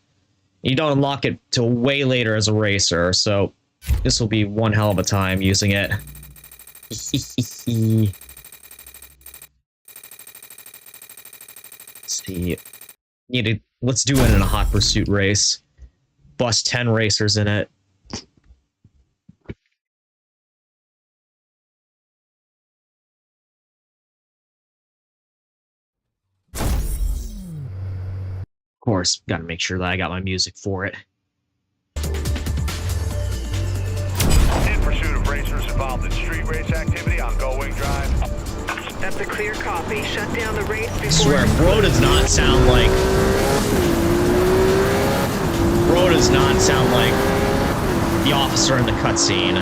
You don't unlock it till way later as a racer, so this will be one hell of a time using it. Let's see. Let's do it in a hot pursuit race. Bust 10 racers in it. Of course, gotta make sure that I got my music for it. In pursuit of racers involved in street race activity on Gullwing Drive. That's a clear copy. Shut down the race before... I swear, bro does not sound like... Bro does not sound like the officer in the cutscene.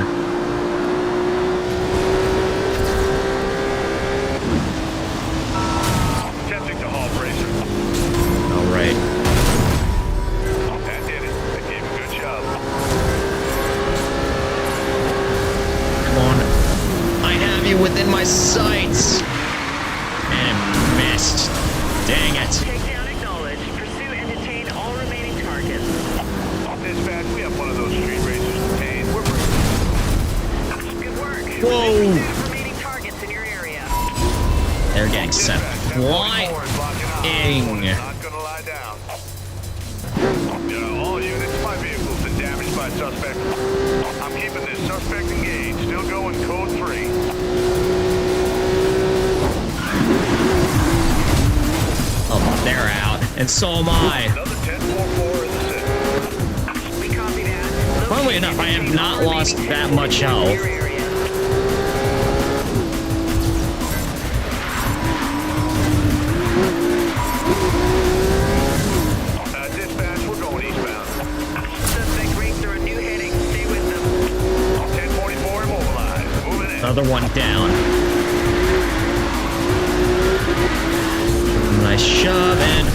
Attempting to halt racer. Alright. That did it. That gave a good shove. Come on. I have you within my sights. And missed. Dang it. Takedown acknowledged. Pursue and detain all remaining targets. Dispatch, we have one of those street racers detained. We're Good work. Whoa. Pursue remaining targets in your area. They're getting sent flying. not gonna lie down. All units, my vehicle's been damaged by suspect. I'm keeping this suspect engaged. Still going code 3. Oh, they're out. And so am I. Another 10-4-4 in the city. We copy that. Funnily enough, I have not lost that much health. Your area. Dispatch, we're going eastbound. Suspect racer a new heading. Stay with them. 1044 immobilized. Moving in. Another one down. Nice shove and...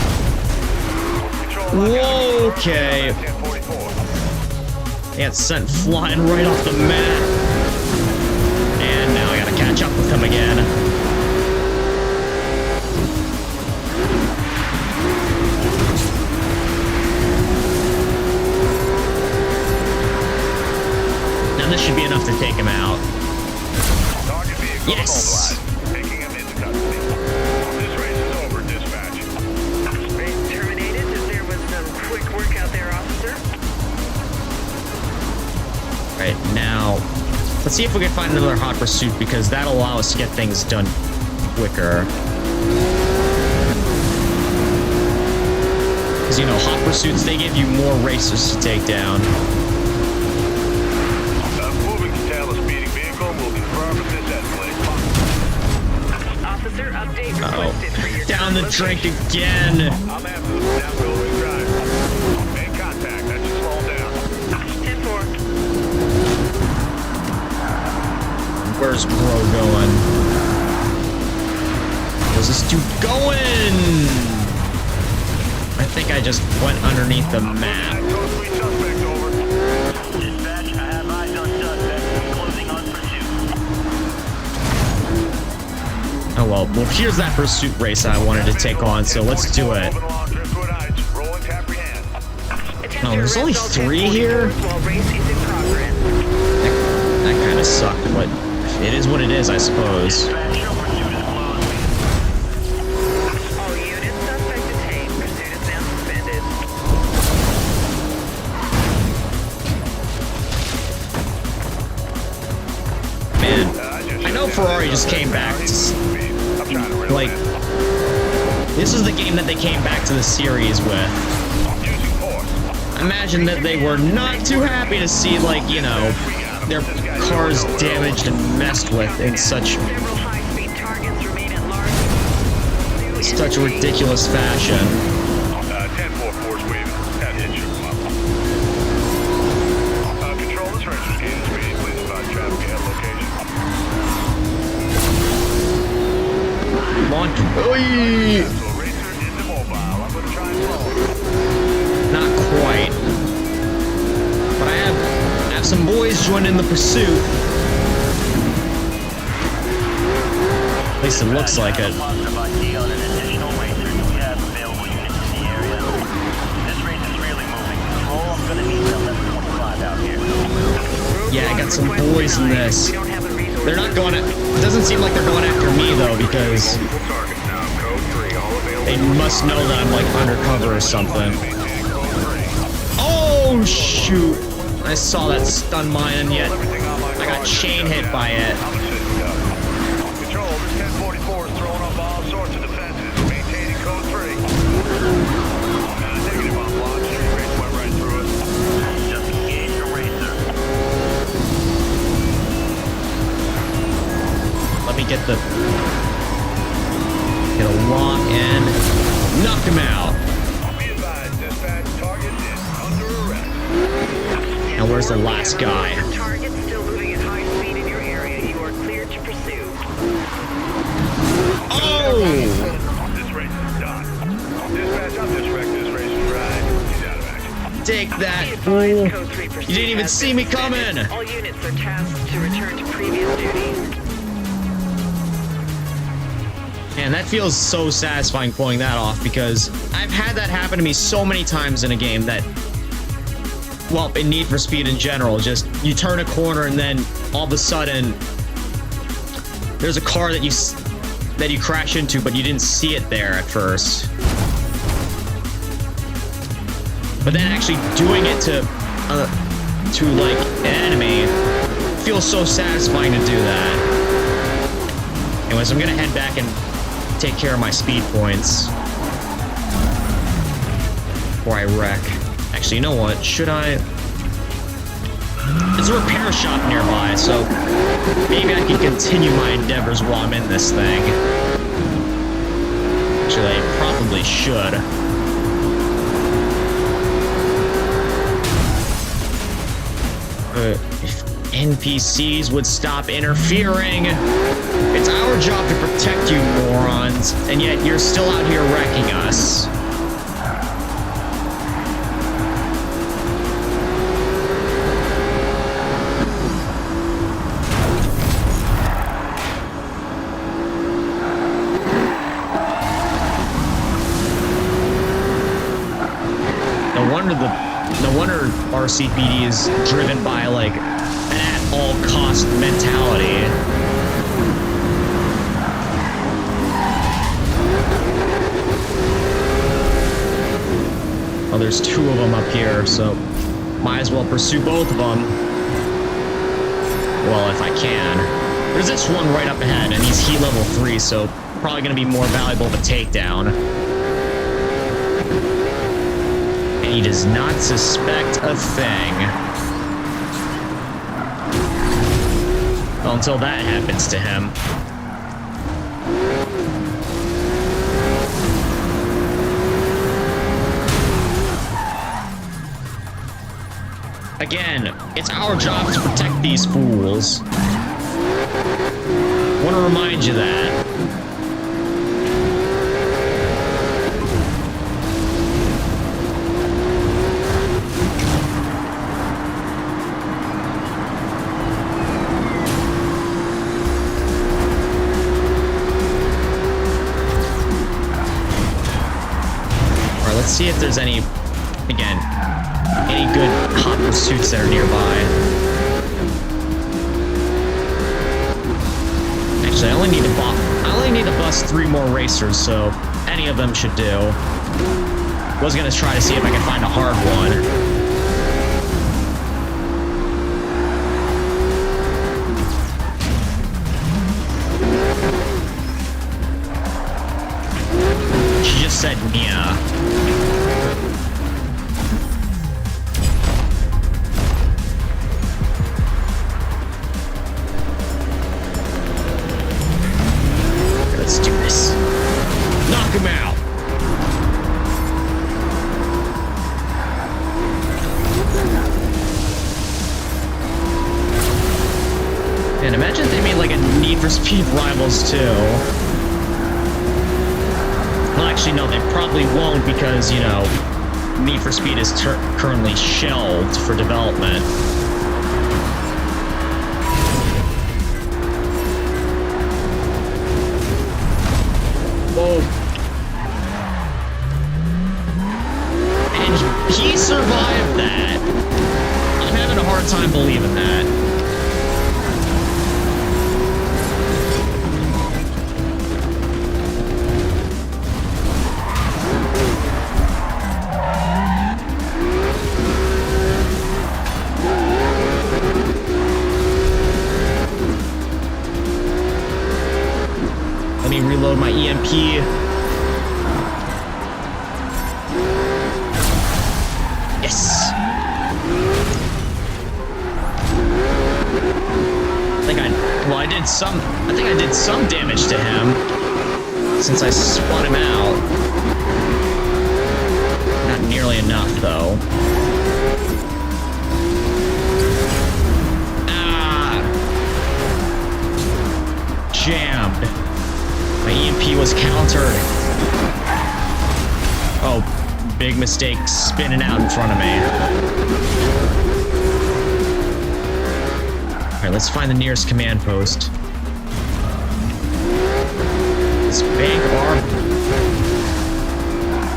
Whoa, okay. 1044. Got sent flying right off the mat. And now I gotta catch up with him again. Now this should be enough to take him out. Target vehicle Yes! immobilized. Taking him into custody. This race is over, dispatch. Race terminated. There was some quick work out there, officer. Right, now... Let's see if we can find another hot pursuit, because that'll allow us to get things done quicker. Because, you know, hot pursuits, they give you more racers to take down. Moving to tail a speeding vehicle. We'll confirm if this escalates. Officer, update Uh-oh. requested for your Down the location. drink again! I'm after them down Gullwing Drive. Made contact. That should slow him down. 10-4. Where's bro going? Where's this dude going? I think I just went underneath the map. Code 3 suspect over. Dispatch, I have eyes on suspect. Closing on pursuit. Oh well, here's that pursuit race I wanted to take on, so let's do it. Moving along Driftwood Heights. Rolling tap your hand. Attempt No, to there's only arrest all 3 1044s here? While race is in progress. That kind of sucked, but it is what it is, I suppose. Dispatch, show pursuit is closed. All units, suspect detained. Pursuit is now suspended. Man, I know Ferrari just came back to... I'm trying to reel Like, it in. this is the game that they came back to the series with. Using force. I imagine that they were not too happy to see, like, you know, their cars damaged and messed with in such Several high-speed targets remain at large. Pursue such a and detain. ridiculous fashion. 10-4 waving. That hit shook him up. Control this racer's gauge speed. Please advise traffic ahead location. Come on. Oy! So racer is immobile. I'm going to try and slow him. Not quite. But I have some boys joined in the pursuit. At least it looks like it. Positive ID on an additional racer. Do we have some boys in this. They're not going to... It doesn't seem like they're going after me, though, because... They must know that I'm, like, undercover or something. Oh, shoot! I saw that stun mine, and yet I got chain hit by it. Control, this 1044 is throwing up all sorts of defenses. Maintaining code 3. Negative on block. Race went right through it. Just engage the racer. Let me get a lock and knock him out. Be advised, dispatch target is under arrest. Now where's the last guy? Target still moving at high speed in your area. You are cleared to pursue. Oh! This race is done. Dispatch, I'll disrect this race and drive. He's out of action. Take that, Be fool! advised, Code 3 pursuit You didn't even has see been me suspended. coming! All units are tasked to return to previous duty. Man, that feels so satisfying pulling that off, because I've had that happen to me so many times in a game that, well, in Need for Speed in general, just you turn a corner and then all of a sudden there's a car that you crash into, but you didn't see it there at first. But then actually doing it to like an enemy feels so satisfying to do that. Anyways, I'm gonna head back and take care of my speed points before I wreck. Actually, you know what? Should I? There's a repair shop nearby, so maybe I can continue my endeavors while I'm in this thing. Actually, I probably should. If NPCs would stop interfering. It's our job to protect you, morons, and yet you're still out here wrecking us. No wonder RCPD is driven by, like, an at-all-cost mentality. Well, there's two of them up here, so might as well pursue both of them. Well, if I can. There's this one right up ahead, and he's heat level 3, so probably going to be more valuable of a takedown. And he does not suspect a thing. Well, until that happens to him. Again, it's our job to protect these fools. Want to remind you that. Alright, let's see if there's any, again, any good hot pursuits that are nearby. Actually, I only need to bust 3 more racers, so any of them should do. Was gonna try to see if I can find a hard one. She just said, yeah. Let's do this. Knock him out. And imagine if they made like a Need for Speed Rivals too. Well, actually, no, they probably won't because, you know, Need for Speed is currently shelved for development. Whoa. And he survived that. I'm having a hard time believing that. reload my EMP. Yes. I think I did some damage to him since I spun him out. Not nearly enough though. Jammed. My EMP was countered. Oh, big mistake spinning out in front of me. Alright, let's find the nearest command post. This bank arm.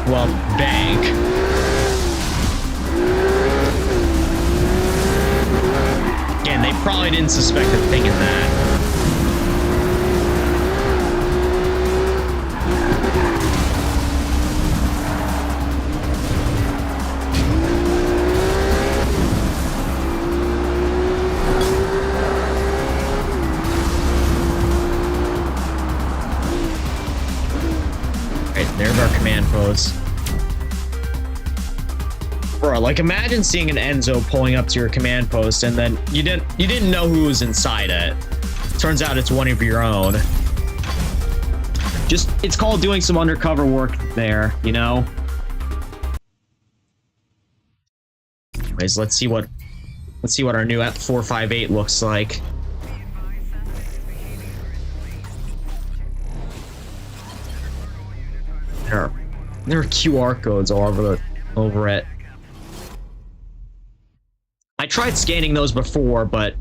Well, bank. Again, they probably didn't suspect a thing in that. There's our command post. Bro, like imagine seeing an Enzo pulling up to your command post and then you didn't know who was inside it. Turns out it's one of your own. Just it's called doing some undercover work there, you know? Anyways, let's see what our new F458 looks like. There are QR codes all over it. I tried scanning those before, but,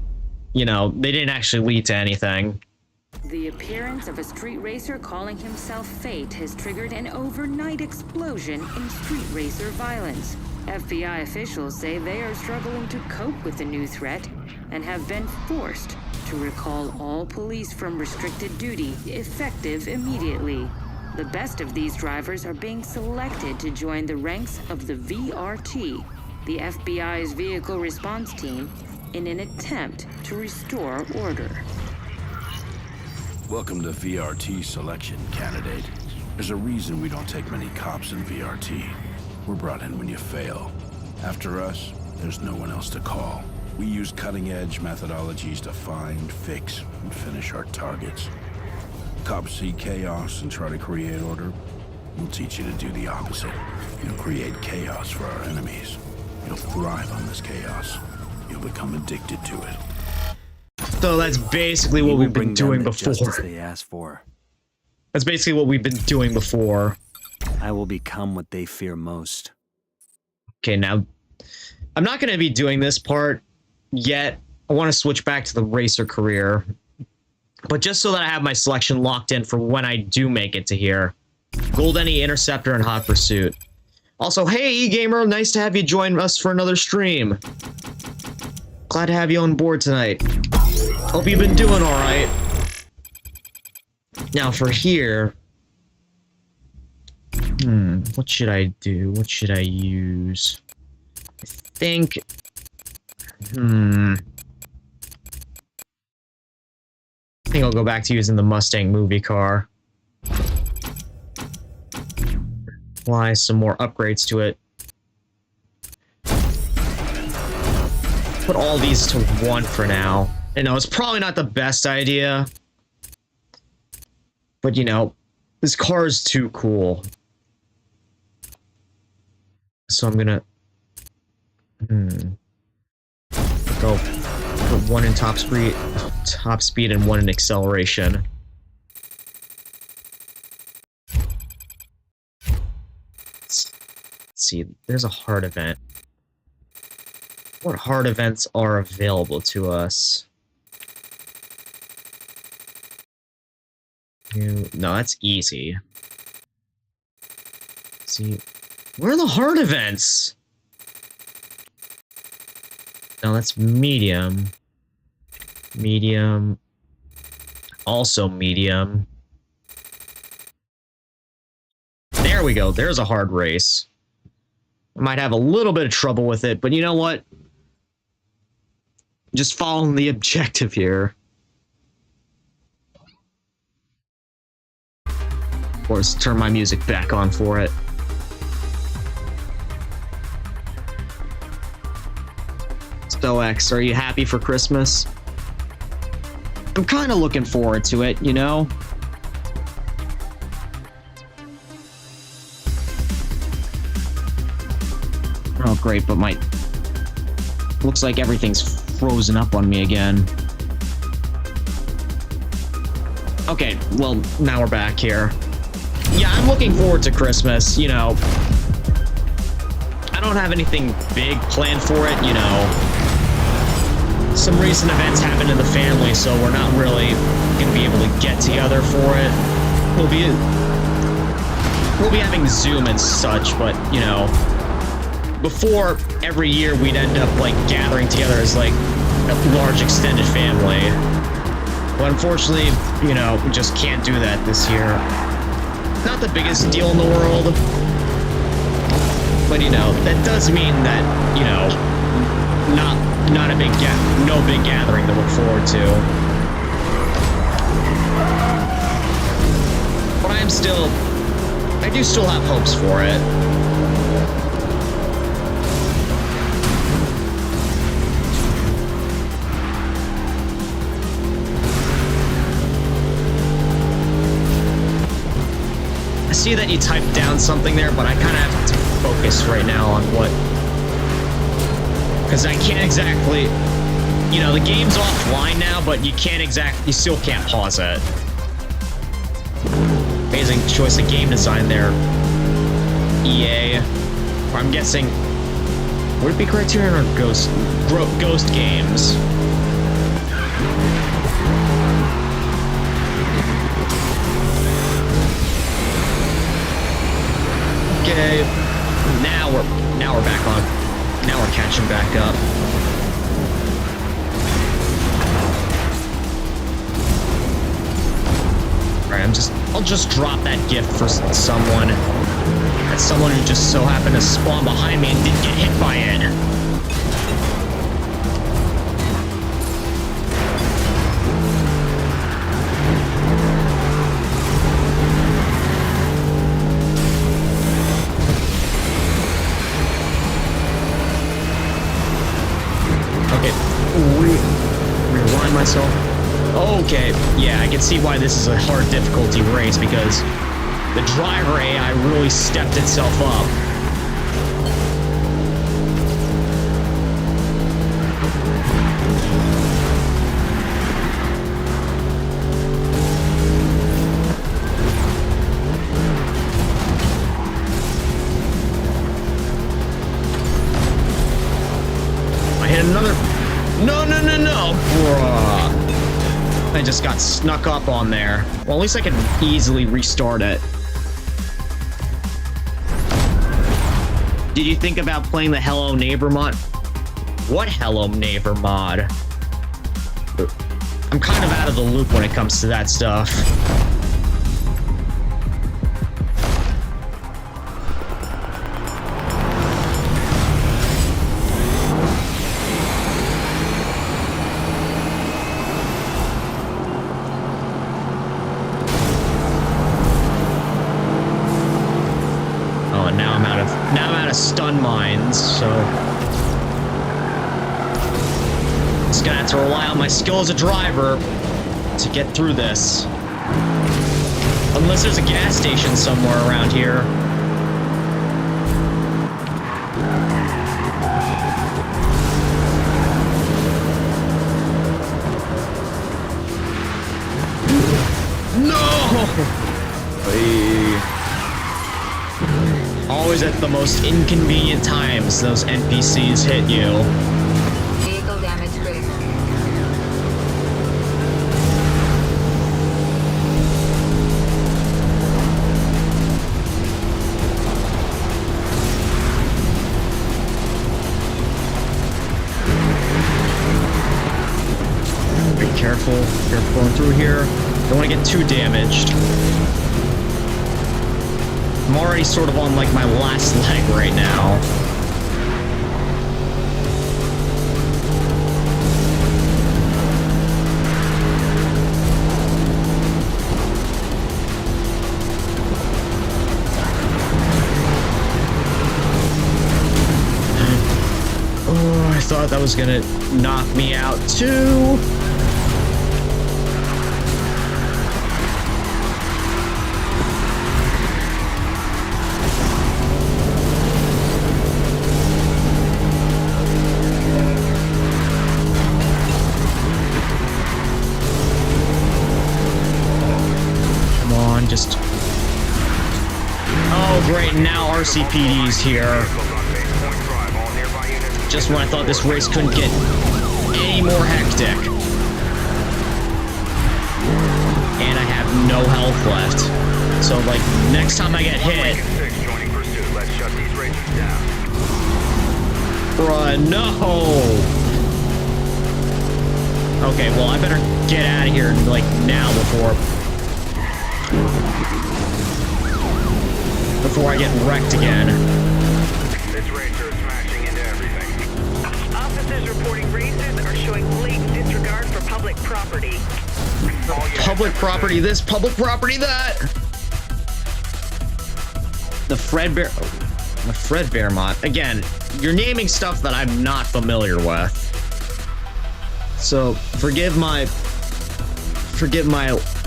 you know, they didn't actually lead to anything. The appearance of a street racer calling himself Fate has triggered an overnight explosion in street racer violence. FBI officials say they are struggling to cope with the new threat and have been forced to recall all police from restricted duty, effective immediately. The best of these drivers are being selected to join the ranks of the VRT, the FBI's vehicle response team, in an attempt to restore order. Welcome to VRT selection, candidate. There's a reason we don't take many cops in VRT. We're brought in when you fail. After us, there's no one else to call. We use cutting-edge methodologies to find, fix, and finish our targets. Cops see chaos and try to create order. We'll teach you to do the opposite. You'll create chaos for our enemies. You'll thrive on this chaos. You'll become addicted to it. So that's basically what we've been doing before. They asked for. That's basically what we've been doing before. I will become what they fear most. Okay, now I'm not going to be doing this part yet. I want to switch back to the racer career. But just so that I have my selection locked in for when I do make it to here. Gold Any, Interceptor, and Hot Pursuit. Also, hey, E-Gamer, nice to have you join us for another stream. Glad to have you on board tonight. Hope you've been doing alright. Now for here... what should I do? What should I use? I think... I think I'll go back to using the Mustang movie car. Apply some more upgrades to it. Put all these to 1 for now. I know it's probably not the best idea. But you know, this car is too cool. So I'm gonna... Go put 1 in top speed and 1 in acceleration. Let's see, there's a hard event. What hard events are available to us? No, that's easy. See, where are the hard events? No, that's medium. Medium. Also medium. There we go. There's a hard race. I might have a little bit of trouble with it, but you know what? Just following the objective here. Of course, turn my music back on for it. Stoex, are you happy for Christmas? I'm kind of looking forward to it, you know? Oh, great, but my... Looks like everything's frozen up on me again. Okay, well, now we're back here. Yeah, I'm looking forward to Christmas, you know. I don't have anything big planned for it, you know. Some recent events happened in the family, so we're not really gonna be able to get together for it. We'll be having Zoom and such, but, you know, before every year we'd end up like gathering together as like a large extended family. But unfortunately, you know, we just can't do that this year. Not the biggest deal in the world, but you know, that does mean that, you know, not a big no big gathering to look forward to. But I do still have hopes for it. I see that you typed down something there, but I kind of have to focus right now on what... Because I can't exactly... You know, the game's offline now, but you still can't pause it. Amazing choice of game design there, EA. Or I'm guessing... Would it be Criterion or Ghost Games? Okay, now we're back on. Now we're catching back up. All right, I'll just drop that gift for someone. That's someone who just so happened to spawn behind me and didn't get hit by it. Rewind myself. Okay, yeah, I can see why this is a hard difficulty race, because the driver AI really stepped itself up. I hit another... No! Bruh. I just got snuck up on there. Well, at least I can easily restart it. Did you think about playing the Hello Neighbor mod? What Hello Neighbor mod? I'm kind of out of the loop when it comes to that stuff. Now I'm out of stun mines, so just gonna have to rely on my skill as a driver to get through this. Unless there's a gas station somewhere around here. No! Hey. Always at the most inconvenient times, those NPCs hit you. Vehicle damage grid. Be careful. You're going through here. Don't want to get too damaged. I'm already sort of on like my last leg right now. was gonna knock me out too. Come on, just... Oh, great, now RCPD's here. Just when I thought this race couldn't get any more hectic. And I have no health left. So, like, next time I get hit... Bruh, no! Okay, well, I better get out of here, like, now before I get wrecked again. This racer is smashing into everything. Officers reporting racers are showing blatant disregard for public property. Public property this, public property that! The Fredbear mod. Again, you're naming stuff that I'm not familiar with. So, forgive my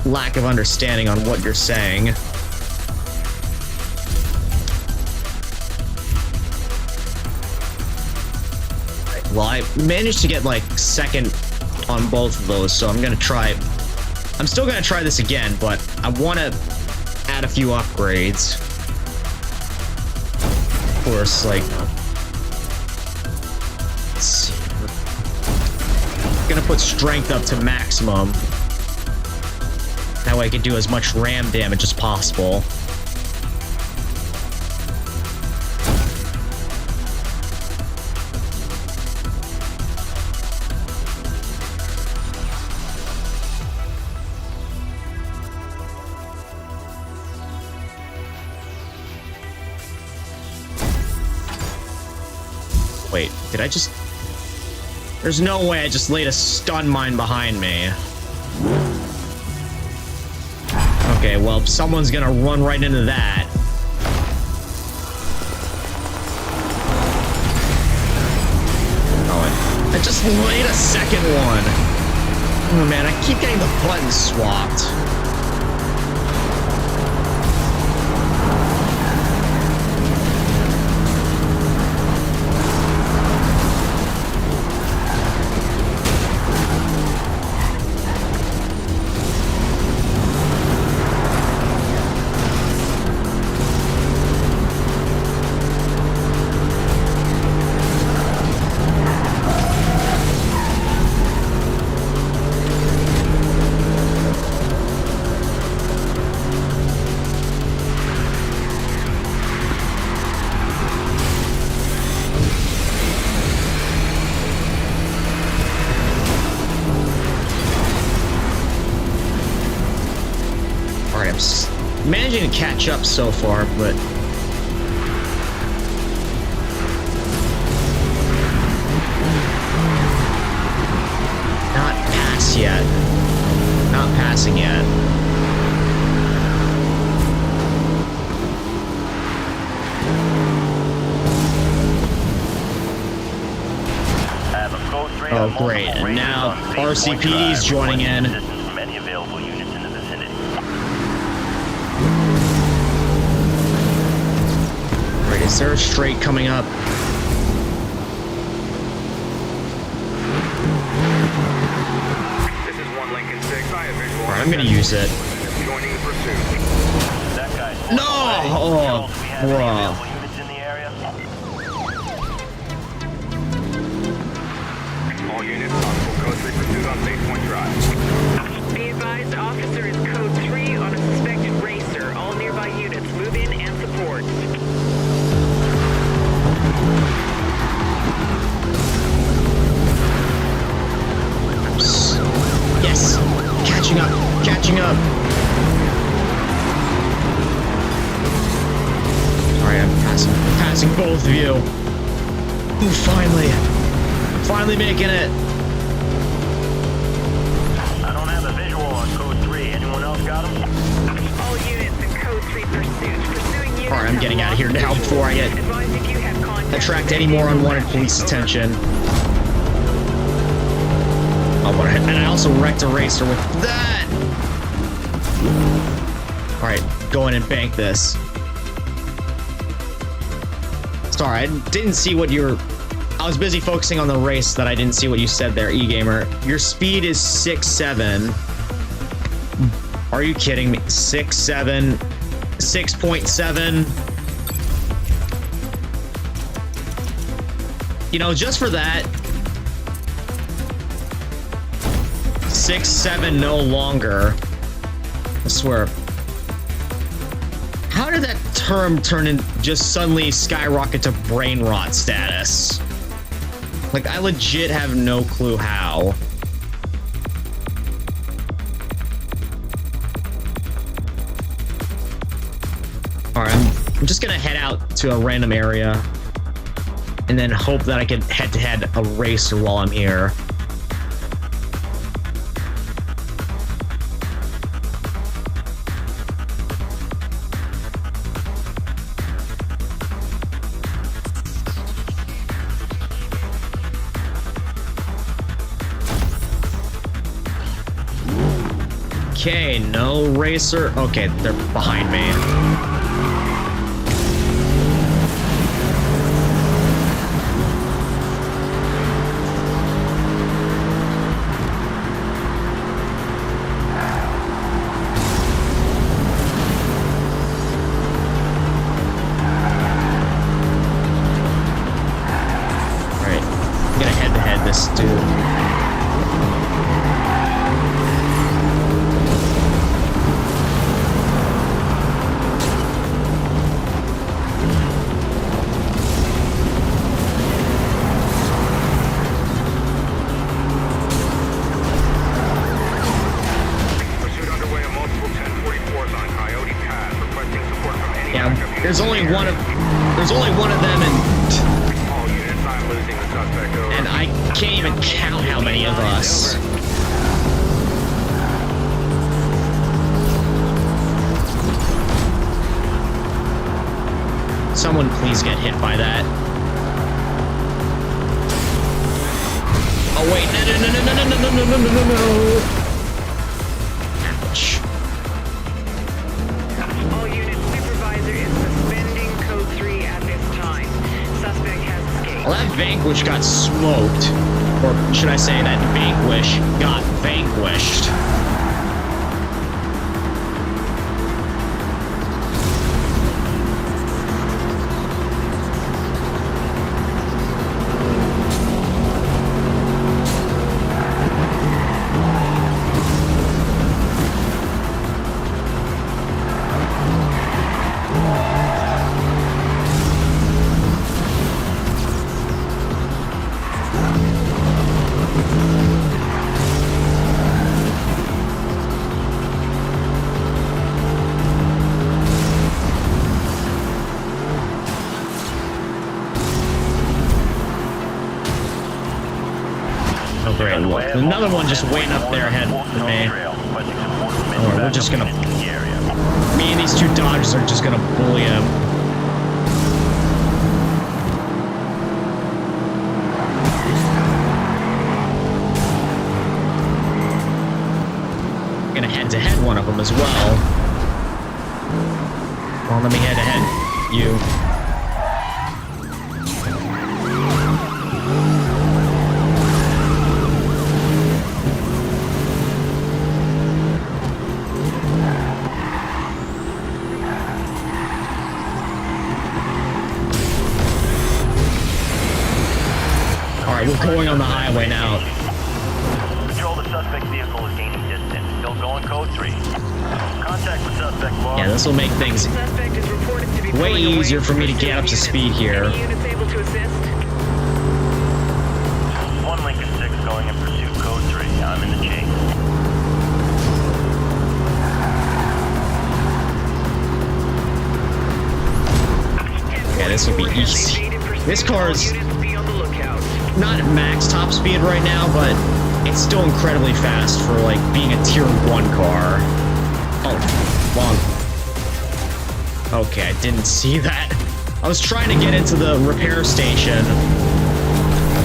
lack of understanding on what you're saying. Well, I managed to get, like, second on both of those, so I'm still gonna try this again, but I want to add a few upgrades. Of course, like... Let's see. I'm gonna put strength up to maximum. That way I can do as much ram damage as possible. Wait, did I just... There's no way I just laid a stun mine behind me. Okay, well, someone's gonna run right into that. Oh, I just laid a second one. Oh man, I keep getting the buttons swapped. Managing to catch up so far, but not pass yet. Not passing yet. Oh great, and now RCPD's joining in. Is there a straight coming up? This is 1 Lincoln 6. I have visual. Alright, I'm gonna use it. Joining the pursuit. That guy's No! Oh, bruh. units in the area. All units, possible code 3 pursuit on Base Point Drive. Be advised, officer is code 3 on a suspected racer. All nearby units move in and support. Yes! Catching up! Catching up! Alright, I'm passing both of you. Ooh, finally making it. I don't have a visual on code 3. Anyone else got him? All units in code 3 pursuit. Pursuing units. Alright, I'm getting out of here now before I get Advise if you have contact attract any more unwanted police attention. And I also wrecked a racer with that. All right, go in and bank this. Sorry, I didn't see what you were... I was busy focusing on the race that I didn't see what you said there, eGamer. Your speed is 6.7. Are you kidding me? 6.7, 6.7. You know, just for that, 6.7 no longer. I swear. How did that term turn in just suddenly skyrocket to brain rot status? Like, I legit have no clue how. Alright, I'm just gonna head out to a random area and then hope that I can head-to-head a racer while I'm here. Okay, no racer. Okay, they're behind me. Alright, I'm gonna head-to-head this dude. There's only one of them, and I can't even count how many of us. Someone please get hit by that. Oh wait, no. Ouch. All units, supervisor is suspending code 3 at this time. Suspect has escaped. Well, that Vanquish got smoked. Or should I say that Vanquish got vanquished. Great, look, another one just waiting up there ahead of me. Or we're just gonna... Me and these two Dodgers are just gonna bully him. I'm gonna head-to-head one of them as well. Well, let me head-to-head you. We're going on the highway now. Control, the suspect vehicle is gaining distance. Still going code 3. Contact with suspect bar. Yeah, this will make things Suspect is reported to be way pulling away easier for me to from get up to units. speed here. Any units able to assist? 1 Lincoln 6 going in pursuit code 3. I'm in the chase. Yeah, this will be easy. This car is not at max top speed right now, but it's still incredibly fast for, like, being a tier 1 car. Oh, long. Okay, I didn't see that. I was trying to get into the repair station,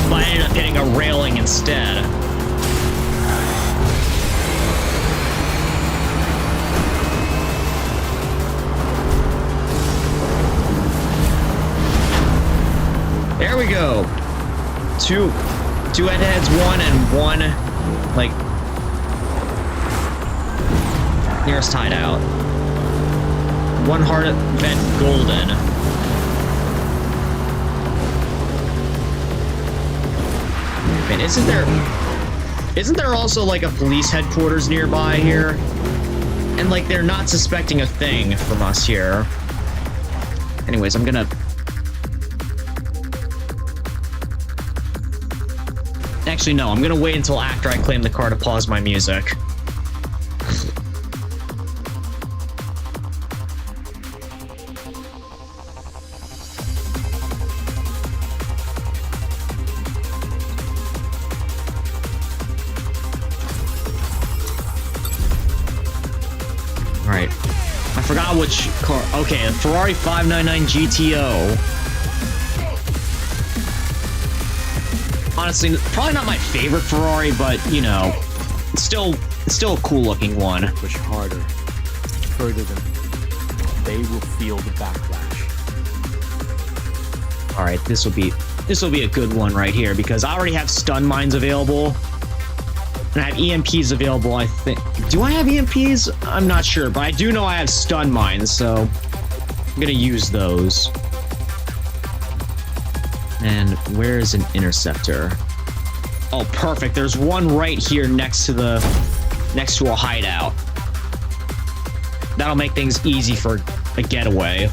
but I ended up hitting a railing instead. we go. Two head-to-heads, one and one, like, nearest hideout. One hard event golden. Man, isn't there also like a police headquarters nearby here? And like they're not suspecting a thing from us here. Anyways, I'm gonna... Actually, no, I'm gonna wait until after I claim the car to pause my music. Alright. I forgot which car. Okay, a Ferrari 599 GTO. Honestly, probably not my favorite Ferrari, but, you know, it's still a cool-looking one. Push harder, further than they will feel the backlash. All right, this will be a good one right here because I already have stun mines available, and I have EMPs available. I think. Do I have EMPs? I'm not sure, but I do know I have stun mines, so I'm gonna use those. And where is an interceptor? Oh, perfect. There's one right here next to a hideout. That'll make things easy for a getaway.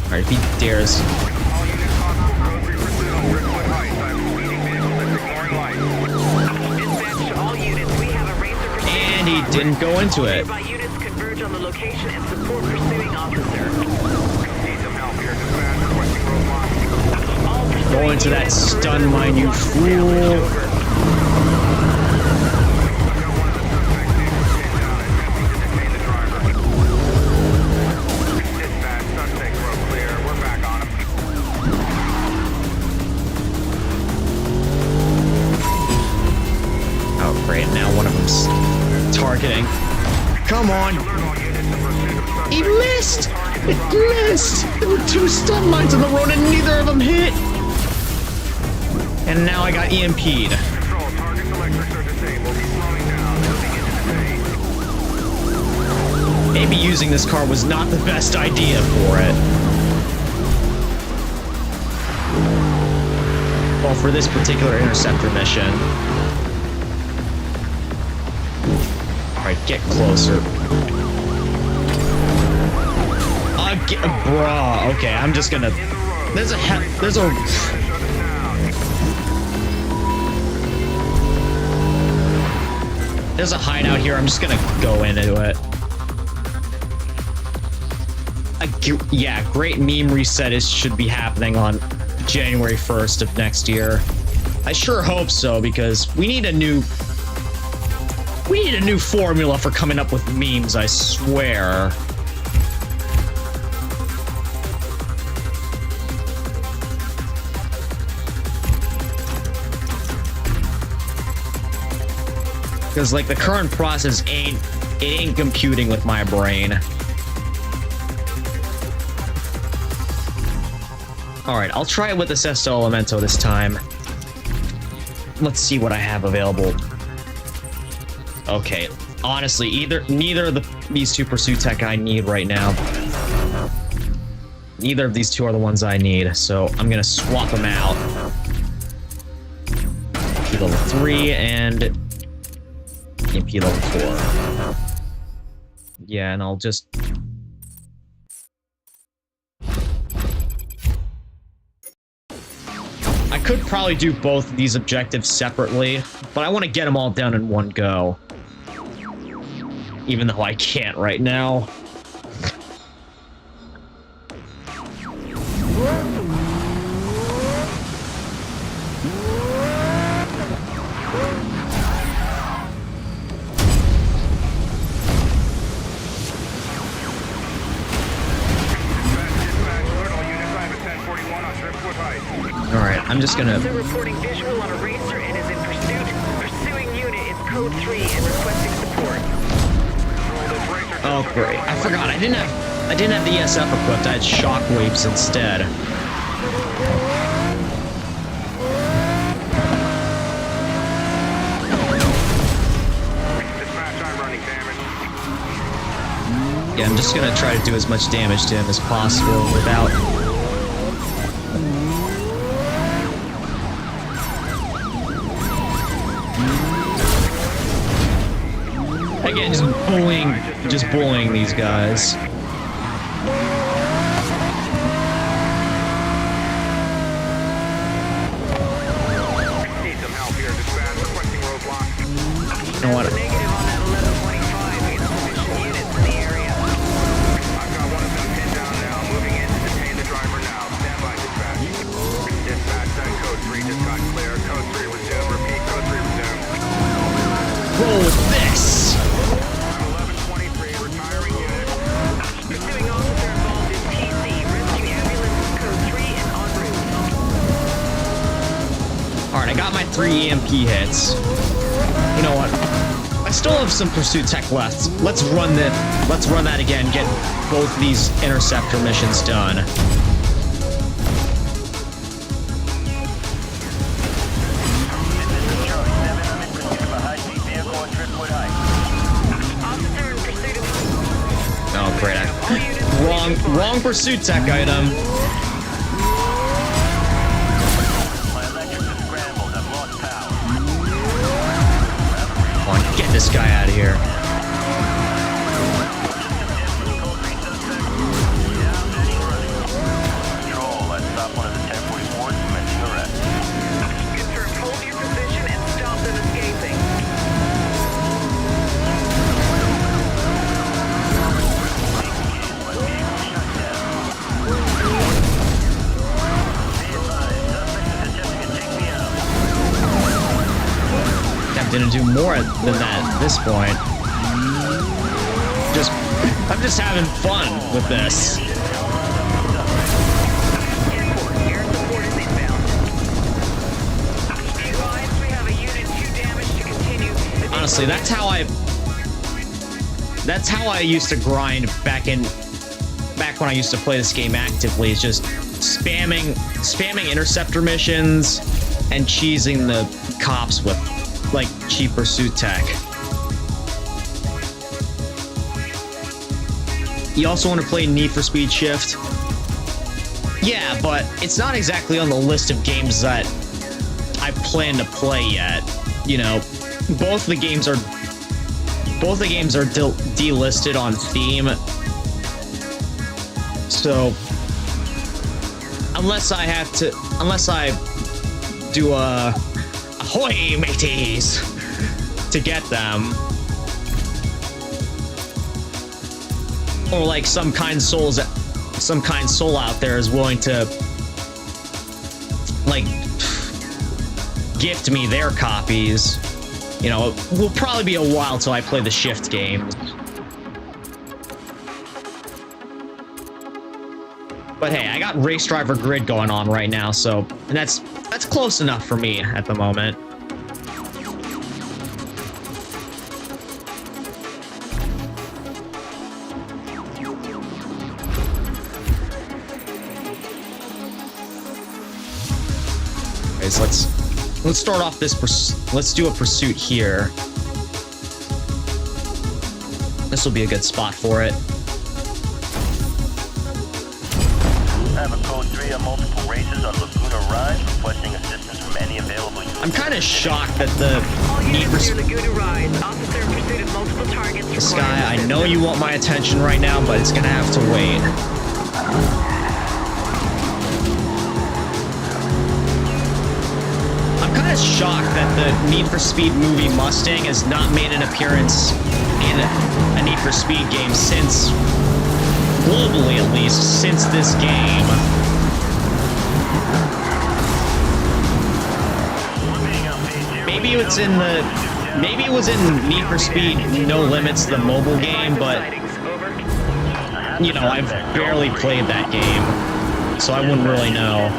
Alright, if he dares. And he didn't go into it. Go into that stun mine, you fool. Great, now one of them's targeting. Come on! He missed! It missed! There were two stun mines on the road and neither of them hit! And now I got EMP'd. Maybe using this car was not the best idea for it. Well, for this particular interceptor mission. Alright, get closer. Bruh. Okay, I'm just gonna... There's a hideout here. I'm just gonna go into it. Yeah, great meme reset should be happening on January 1st of next year. I sure hope so, because we need a new formula for coming up with memes, I swear. Because, like, the current process ain't computing with my brain. Alright, I'll try it with the Sesto Elemento this time. Let's see what I have available. Okay, honestly, neither of these two pursuit tech I need right now. Neither of these two are the ones I need, so I'm gonna swap them out. MP level 3 and MP level 4. Yeah, and I'll just... I could probably do both of these objectives separately, but I want to get them all done in one go. Even though I can't right now. I'm just gonna... Officer reporting visual on a racer and is in pursuit. Pursuing unit is code 3 and requesting support. Oh great, I forgot. I didn't have the ESF equipped. I had shockwaves instead. Yeah, I'm just gonna try to do as much damage to him as possible without... Again, just bullying these guys. Need some help here, dispatch. Requesting roadblock. You know what? Negative on that 1125 insufficient units in the area. I've got one of them pinned down now. Moving in to detain the driver now. Stand by, dispatch. Dispatch, that code 3 just got clear. Code 3 resume. Repeat, code 3 resume. Roll with this! 1123, retiring unit. Pursuing officer involved in PC. Rescue ambulance code 3 and en route. Alright, I got my 3 EMP hits. You know what? I still have some pursuit tech left. Let's run that again, get both these interceptor missions done. Officer in pursuit of... Oh great. Wrong pursuit tech item. My electrics have scrambled. I've lost power. Come on, get this guy out of here. Control, let's stop one of the 1044s commencing arrest. Confirm, hold your position and stop them escaping. I'm gonna do more than that at this point. I'm just having fun with this. Airport, air support is inbound. Be advised, we have a unit 2 damage to continue. Honestly, that's how I used to grind back when I used to play this game actively. Is just spamming interceptor missions and cheesing the cops with like cheap pursuit tech. You also want to play Need for Speed Shift? Yeah, but it's not exactly on the list of games that I plan to play yet. You know, both the games are delisted on Steam. So unless I do a ahoy mateys to get them, or like some kind soul out there is willing to like gift me their copies, you know, it will probably be a while till I play the Shift game. But hey, I got Race Driver Grid going on right now, so and that's close enough for me at the moment. Okay, so let's start off this. Let's do a pursuit here. This will be a good spot for it. I have a code 3 on multiple races on Laguna Rise, requesting assistance from any available units. I'm kind of shocked that the Need for Speed. Laguna Rise. Officer in pursuit of multiple targets. Sky, I know you want my attention right now, but it's gonna have to wait. I'm kind of shocked that the Need for Speed movie Mustang has not made an appearance in a Need for Speed game since, globally at least, since this game. Maybe it was in Need for Speed No Limits, the mobile game, but you know, I've barely played that game, so I wouldn't really know.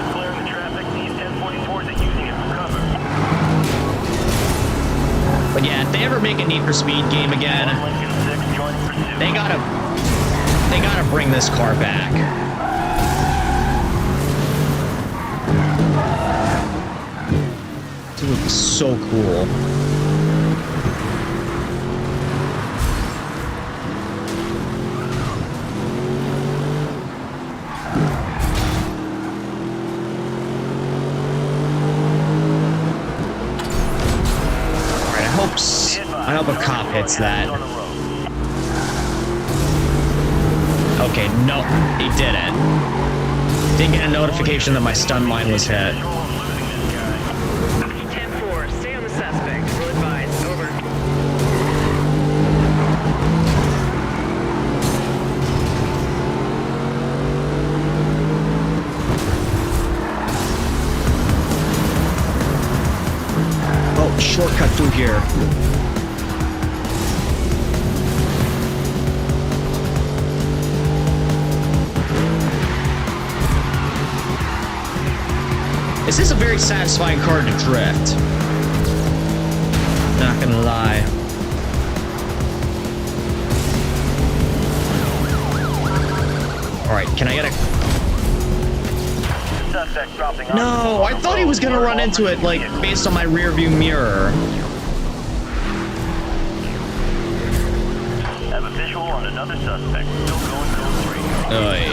But yeah, if they ever make a Need for Speed game again, Lincoln 6 joining pursuit. they gotta bring this car back. It would be so cool. I hope a cop hits that. Okay, no, he didn't. Didn't get a notification that my stun mine was hit. 10-4, stay on the suspect. Will advise. Over. Oh, shortcut through here. This is a very satisfying car to drift. Not gonna lie. Alright, can I get a... Suspect dropping off. No, I thought he was gonna run into it, like, based on my rear view mirror. Have a visual on another suspect. Still going code 3. Oy.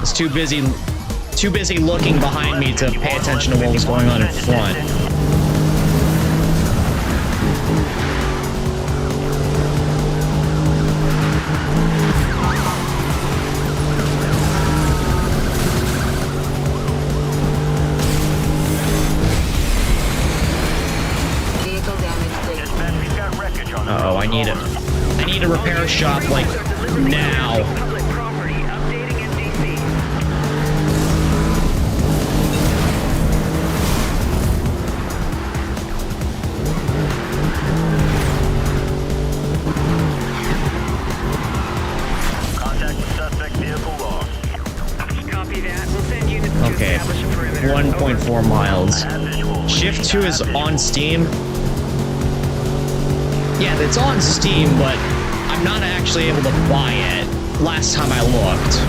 It's too busy looking behind me to pay attention to what was going on in front. Vehicle damage. Dispatch, we've got wreckage on the Uh-oh, I need a repair shop, like, now. Public property. Updating NDC. Contact with suspect vehicle lost. Copy that. We'll send units to Okay, establish a perimeter. 1.4 miles. Have visual. Shift 2 is on Steam. Yeah, it's on Steam, but I'm not actually able to buy it last time I looked.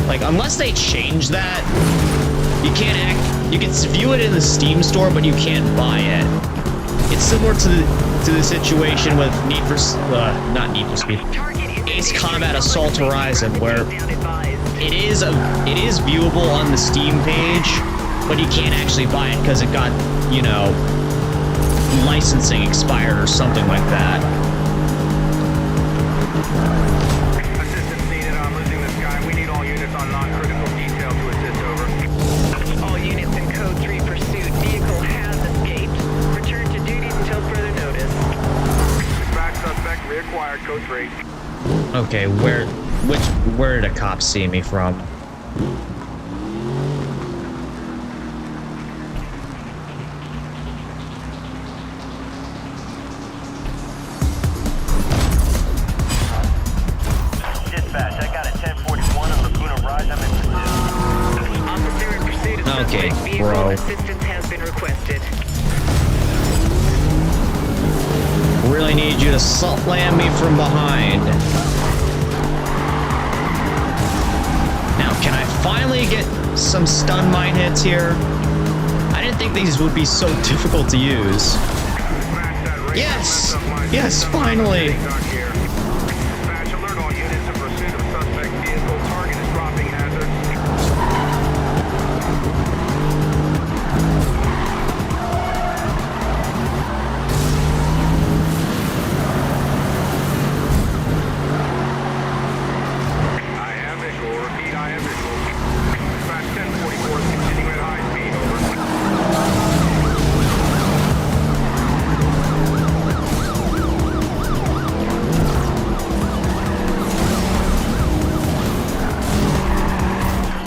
Like, unless they change that, you can view it in the Steam store, but you can't buy it. It's similar to the situation with not Need for Speed, Ace Combat Assault Horizon, where it is viewable on the Steam page, but you can't actually buy it because it got, you know, licensing expired or something like that. Assistance needed. I'm losing this guy. We need all units on non-critical detail to assist. Over. All units in code 3 pursuit. Vehicle has escaped. Return to duty until further notice. Dispatch suspect reacquired. Code 3. Okay, where did a cop see me from? Dispatch, I got a 1041 on Laguna Rise. I'm in pursuit. Officer in pursuit of Okay, suspect. Vehicle bro. assistance has been requested. Really need you to slam me from behind. Now, can I finally get some stun mine hits here? I didn't think these would be so difficult to use. Yes! Yes, finally! Dispatch, alert all units in pursuit of suspect vehicle. Target is dropping hazard. I have visual. Repeat, I have visual. Dispatch 1044 is continuing at high speed. Over.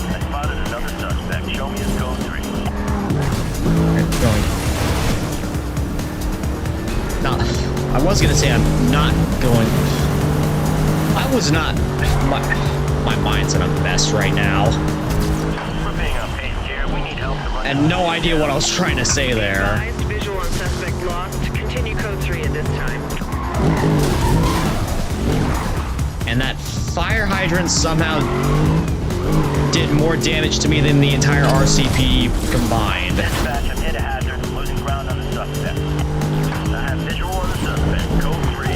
I spotted another suspect. Show me his code 3. Going. No, I was gonna say I'm not going. I was not. My mind's in a mess right now, We're being unpaced here. We need help to run. and no idea what I was trying to say there. Advised, visual on suspect lost. And that fire hydrant somehow did more damage to me than the entire RCP combined. Dispatch, I've hit a hazard. I'm losing ground on the suspect. I have visual on the suspect. Code 3.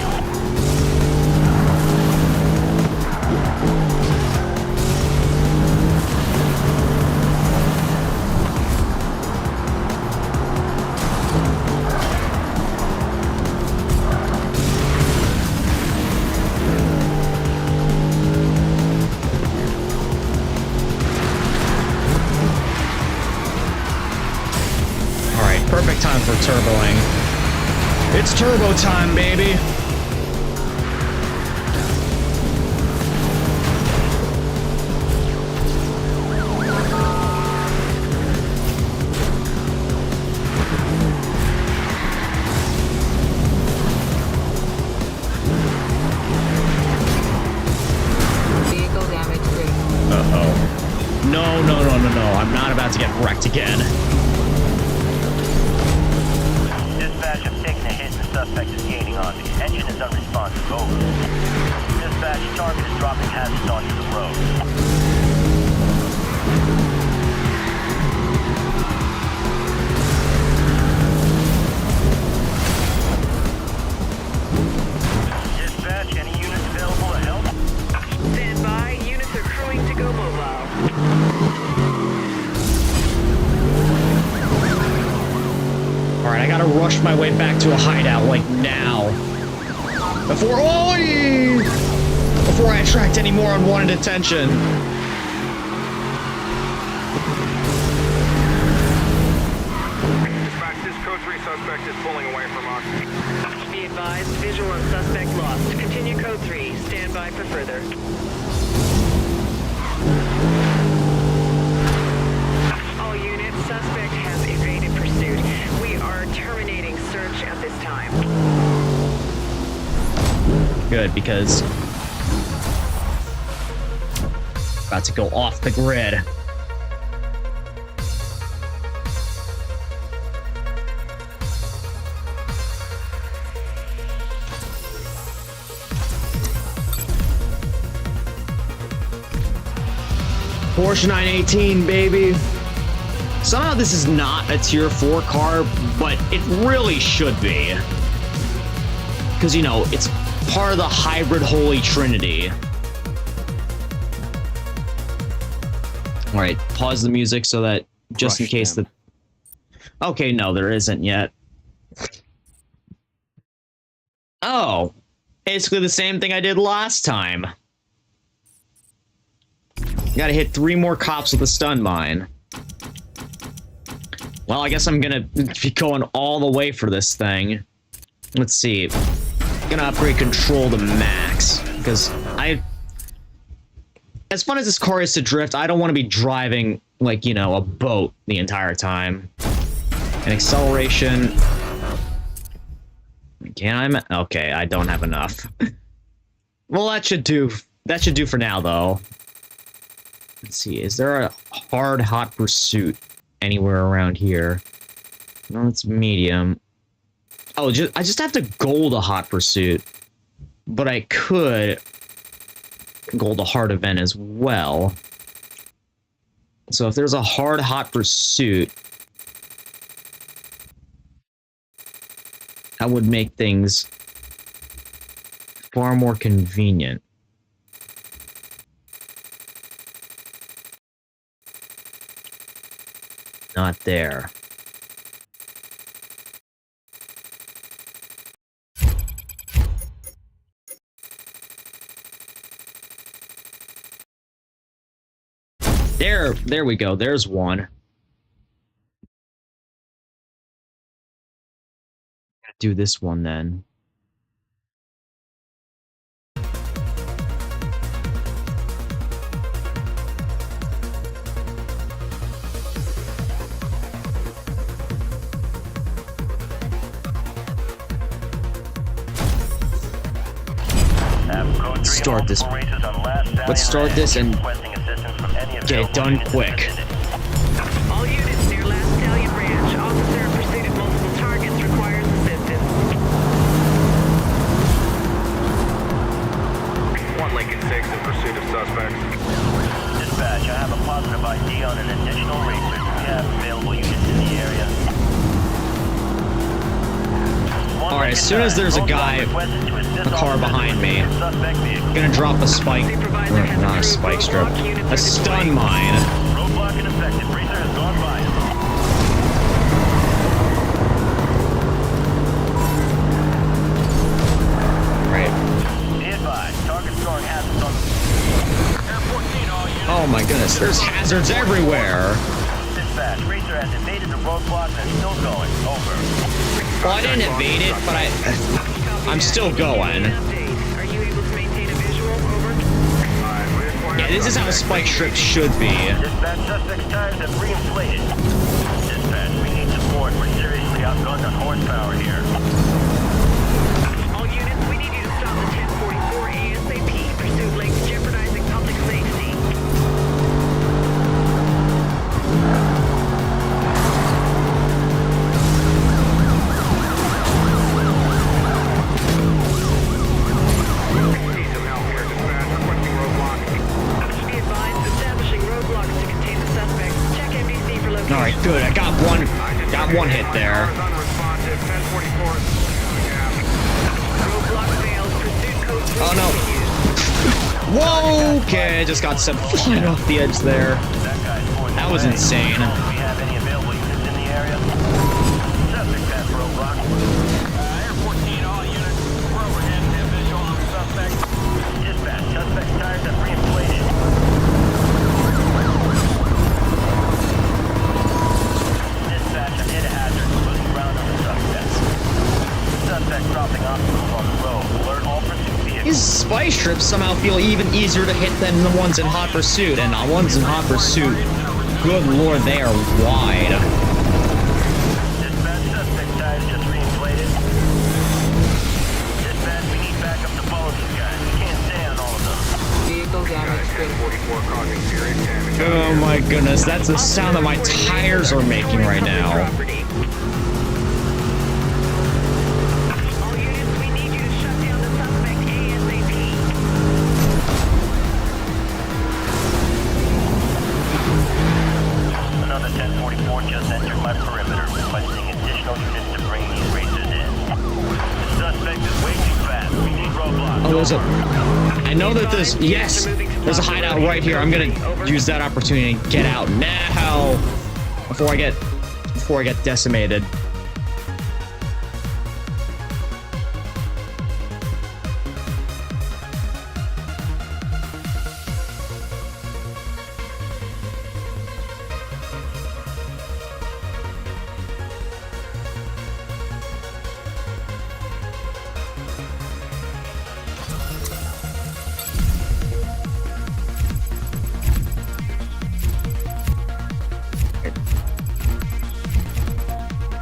Perfect time for turboing. It's turbo time, baby. Vehicle damage critical. Uh-oh. No. I'm not about to get wrecked again. Dispatch, I've taken a hit and the suspect is gaining on me. Engine is unresponsive. Over. Dispatch, target is dropping hazards onto the road. Dispatch, any units available to help? Stand by. Units are crewing to go mobile. Alright, I gotta rush my way back to a hideout, like, now. Before I attract any more unwanted attention. Dispatch, this code 3 suspect is pulling away from us. Be advised, visual on suspect lost. Continue code 3. Stand by for further. All units, suspect has evaded pursuit. We are terminating search at this time. Good, because about to go off the grid. Porsche 918, baby. Somehow this is not a tier 4 car, but it really should be. Because, you know, it's part of the hybrid holy trinity. Alright, pause the music so that just in case the... Okay, no, there isn't yet. Oh. Basically the same thing I did last time. Gotta hit 3 more cops with a stun mine. Well, I guess I'm gonna be going all the way for this thing. Let's see. Gonna upgrade control to max. Because as fun as this car is to drift, I don't want to be driving, like, you know, a boat the entire time. And acceleration... Can I? Okay, I don't have enough. Well, that should do. That should do for now, though. Let's see. Is there a hard hot pursuit anywhere around here? No, it's medium. Oh, I just have to gold a hot pursuit, but I could gold a hard event as well. So if there's a hard hot pursuit, that would make things far more convenient. Not there. There we go. There's one. Do this one then. Start this. Let's start this and get it done quick. All units near Last Stallion Ranch. Officer in pursuit of multiple targets requires assistance. One Lake Alright, as soon as there's a guy, a car behind me, I'm gonna drop a spike, not a spike strip, a stun mine. Roadblock in effect. Racer has gone by. Right. Be advised, target storing hazards on Air 14, all units. Oh my goodness, there's hazards everywhere. Dispatch, Racer has evaded the roadblock and is still going. Over. Well, I didn't evade it, but I'm still going. Are you able to maintain a visual? Over. Yeah, this is how spike strips should be. Dispatch, suspect's tires have reinflated. Dispatch, we need support. We're seriously outgunned on horsepower here. All units, we need you to stop the 1044 ASAP. Pursuit lanes jeopardizing public safety. Need some help here, dispatch. Requesting roadblock. Be advised, establishing roadblocks to contain the suspect. Check MDC for location. All right, good. I got one hit there. Unresponsive. 1044. Roadblock failed. Pursuit code 3 Oh no. Whoa! Okay, I just got sent flying off the edge there. That was insane. Do we have any available units in the area? Suspect past roadblock. Air 14, all units. We're overhead and have visual on the suspect. Dispatch, suspect's tires have reinflated. Dispatch, I've hit a hazard. Losing ground on the suspect. Suspect dropping obstacles on the road. Alert all pursuit vehicles. These spike strips somehow feel even easier to hit than the ones in hot pursuit, and the ones in hot pursuit, good lord, they are wide. Dispatch, suspect tires just reinflated. Dispatch, we need backup to follow these guys. We can't stay on all of them. Vehicle damage critical. 44 causing serious damage. Oh my goodness, that's the sound that my tires are making right now. Property. All units, we need you to shut down the suspect ASAP. Another 1044 just entered my perimeter, requesting additional units to bring these racers in. The suspect is way too fast. We need roadblocks. Oh, there's a... I know that there's... Yes! There's a hideout right here. I'm gonna use that opportunity to get out now! Before I get decimated.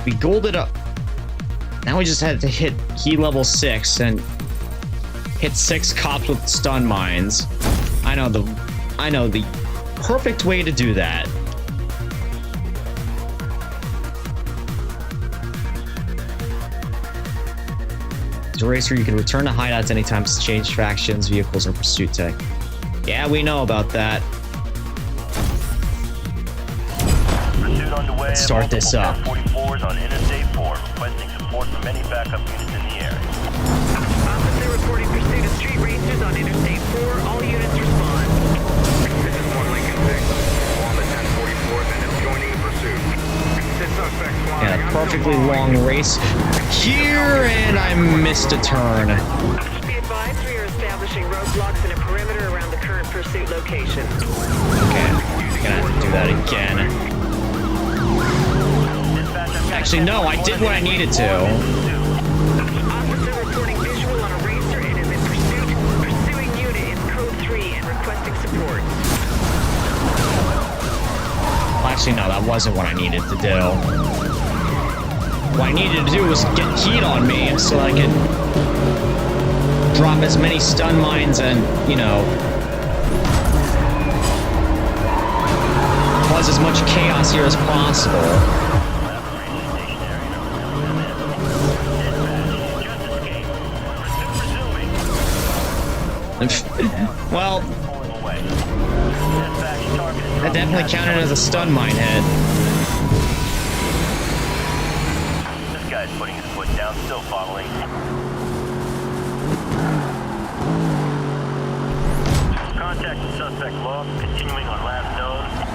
We golded up. Now we just had to hit key level 6 and hit 6 cops with stun mines. I know the perfect way to do that. As a racer, you can return to hideouts anytime to change factions, vehicles, or pursuit tech. Yeah, we know about that. Pursuit underway. Let's start this up. 1044s on Interstate 4, requesting support from any backup units in the area. Officer reporting pursuit of street racers on Interstate 4. All units respond. This is 1 Lincoln 6. On the 1044th and is joining the pursuit. This suspect flying. And a perfectly long race here, and I missed a turn. Be advised, we are establishing roadblocks in a perimeter around the current pursuit location. Okay, gonna have to do that again. Actually, no, I did what I needed to. Officer reporting visual on a racer and is in pursuit. Pursuing unit is code 3 and requesting support. Well, actually, no, that wasn't what I needed to do. What I needed to do was get heat on me so I could drop as many stun mines and, you know, cause as much chaos here as possible. Well, that definitely counted as a stun mine hit. This guy's putting his foot down, still following.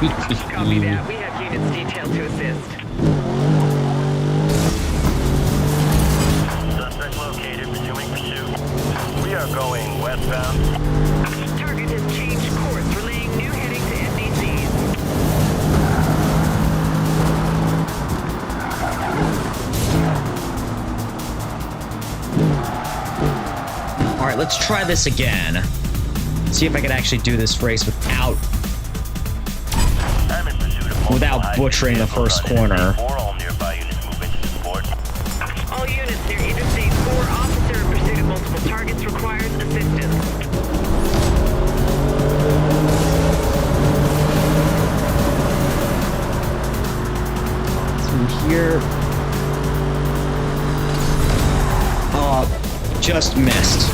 Copy that. We have units detailed to assist. Suspect located, resuming pursuit. We are going westbound. Target has changed course, relaying new heading to NDCs. Alright, let's try this again. See if I can actually do this race without I'm in pursuit of multiple Without butchering the vehicles first on corner. Interstate 4. All nearby units move into support. All units near Interstate 4, officer in pursuit of multiple targets requires assistance. through here. Just missed.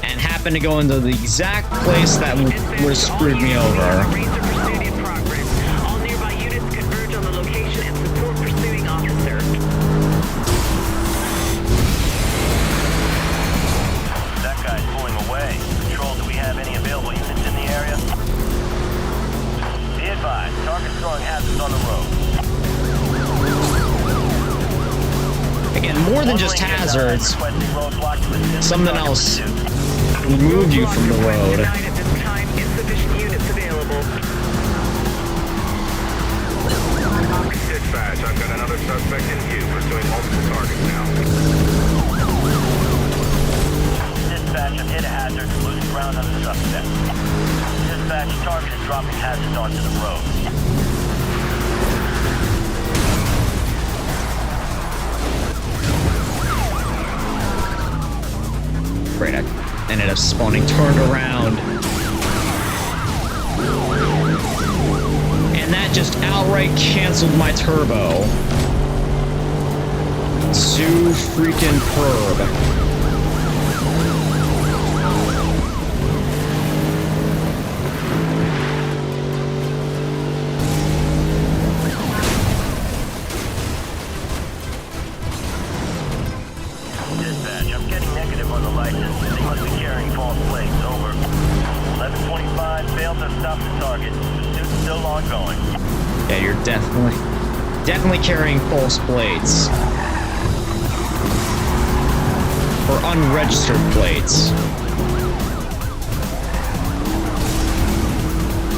And happened to go into the exact place that would have screwed me over. Razor pursuit in progress. All nearby units converge on the location and support pursuing officer. That guy's pulling away. Patrol, do we have any available units in the area? Be advised, target's throwing hazards on the road. Again, more than just hazards, something else removed you from the road. Denied at this time. Insufficient units available. Dispatch, I've got another suspect in view, pursuing multiple targets now. Dispatch, I've hit a hazard, losing ground on the suspect. Dispatch, target is dropping hazards onto the road. Great, I ended up spawning turned around. And that just outright canceled my turbo. Too freaking perb. Dispatch, I'm getting negative on the license. They must be carrying false plates. Over. 1125, failed to stop the target. Pursuit's still ongoing. Yeah, you're definitely carrying false plates. Or unregistered plates.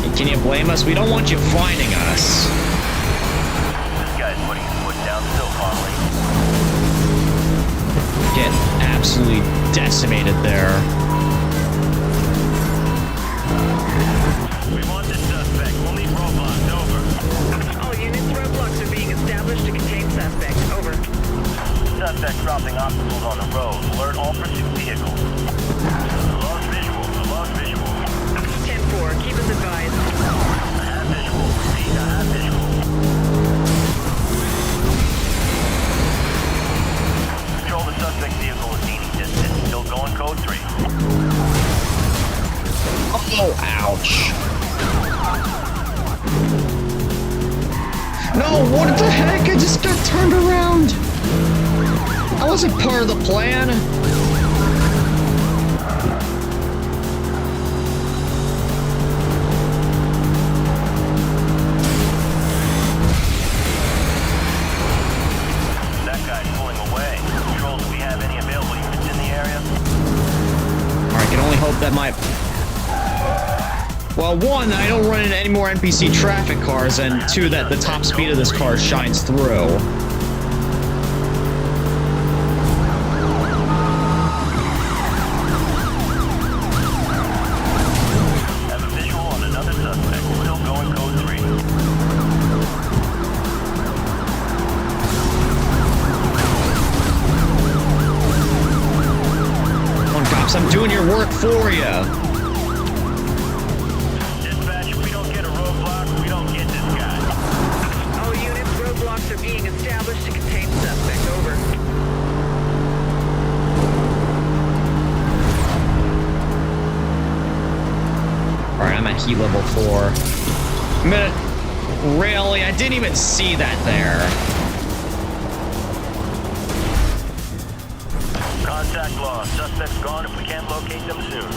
And can you blame us? We don't want you finding us. This guy's putting his foot down still calmly. Get absolutely decimated there. We want this suspect. We'll need roadblocks. Over. All units, roadblocks are being established to contain suspect. Over. Suspect dropping obstacles on the road. Alert all pursuit vehicles. Lost visual. Lost visual. 10-4, keep us advised. I have visual. Repeat, I have visual. Control, the suspect vehicle is gaining distance. Still going code 3. Oh, ouch. No, what the heck? I just got turned around. I wasn't part of the plan. That guy's pulling away. Control, do we have any available units in the area? Alright, I can only hope that my... Well, one, that I don't run into any more NPC traffic cars, and two, that the top speed of this car shines through. Have a visual on another suspect. Still going code 3. Come on, cops, I'm doing your work for you. Dispatch, if we don't get a roadblock, we don't get this guy. All units, roadblocks are being established to contain suspect. Over. Alright, I'm at heat level 4. Really? I didn't even see that there. Contact lost. Suspect's gone if we can't locate them soon.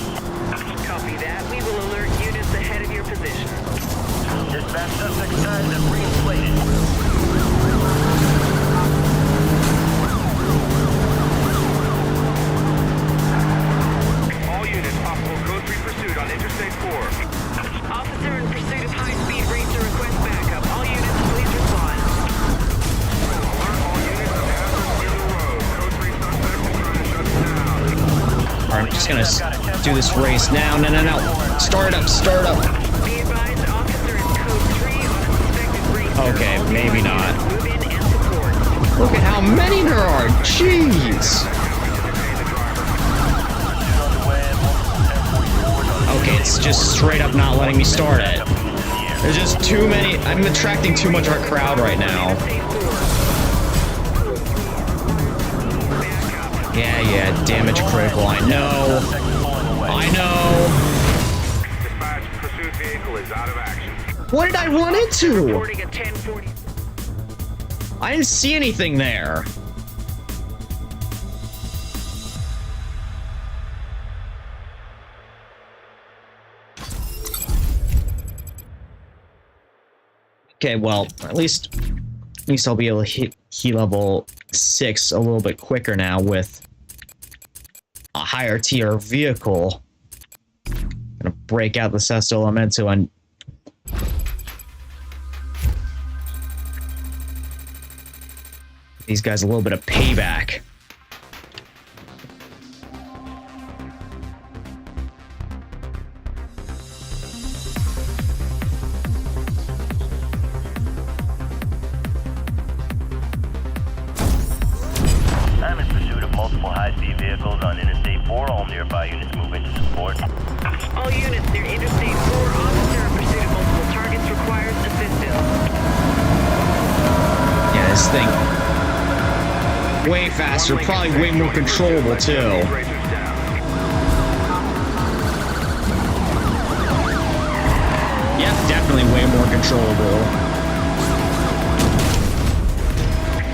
Copy that. We will alert units just ahead of your position. Dispatch, suspect tires have reinflated. All units, possible code 3 pursuit on Interstate 4. Officer in pursuit of high-speed racer request backup. All units, please respond. Alert all units of hazards near the road. Code 3 suspect is trying to shut us down. Alright, I'm just gonna do this race now. No. Start up. Be advised, officer in code 3 on a suspected racer. Okay, All maybe units, not. move in and support. Look at how many there are. Jeez. Okay, it's just straight up not letting me start it. There's just too many. I'm attracting too much of a crowd right now. Yeah, damage critical. I know. Dispatch, pursuit vehicle is out of action. What did I run into? Reporting at 1040. I didn't see anything there. Okay, well, at least I'll be able to hit key level 6 a little bit quicker now with a higher tier vehicle. Gonna break out the Sesto Elemento and these guys a little bit of payback. I'm in pursuit of multiple high-speed vehicles on Interstate 4. All nearby units move into support. All units near Interstate 4, officer in pursuit of multiple targets requires assistance. Yeah, this thing way faster, probably way more controllable too. Racers down. Yep, definitely way more controllable.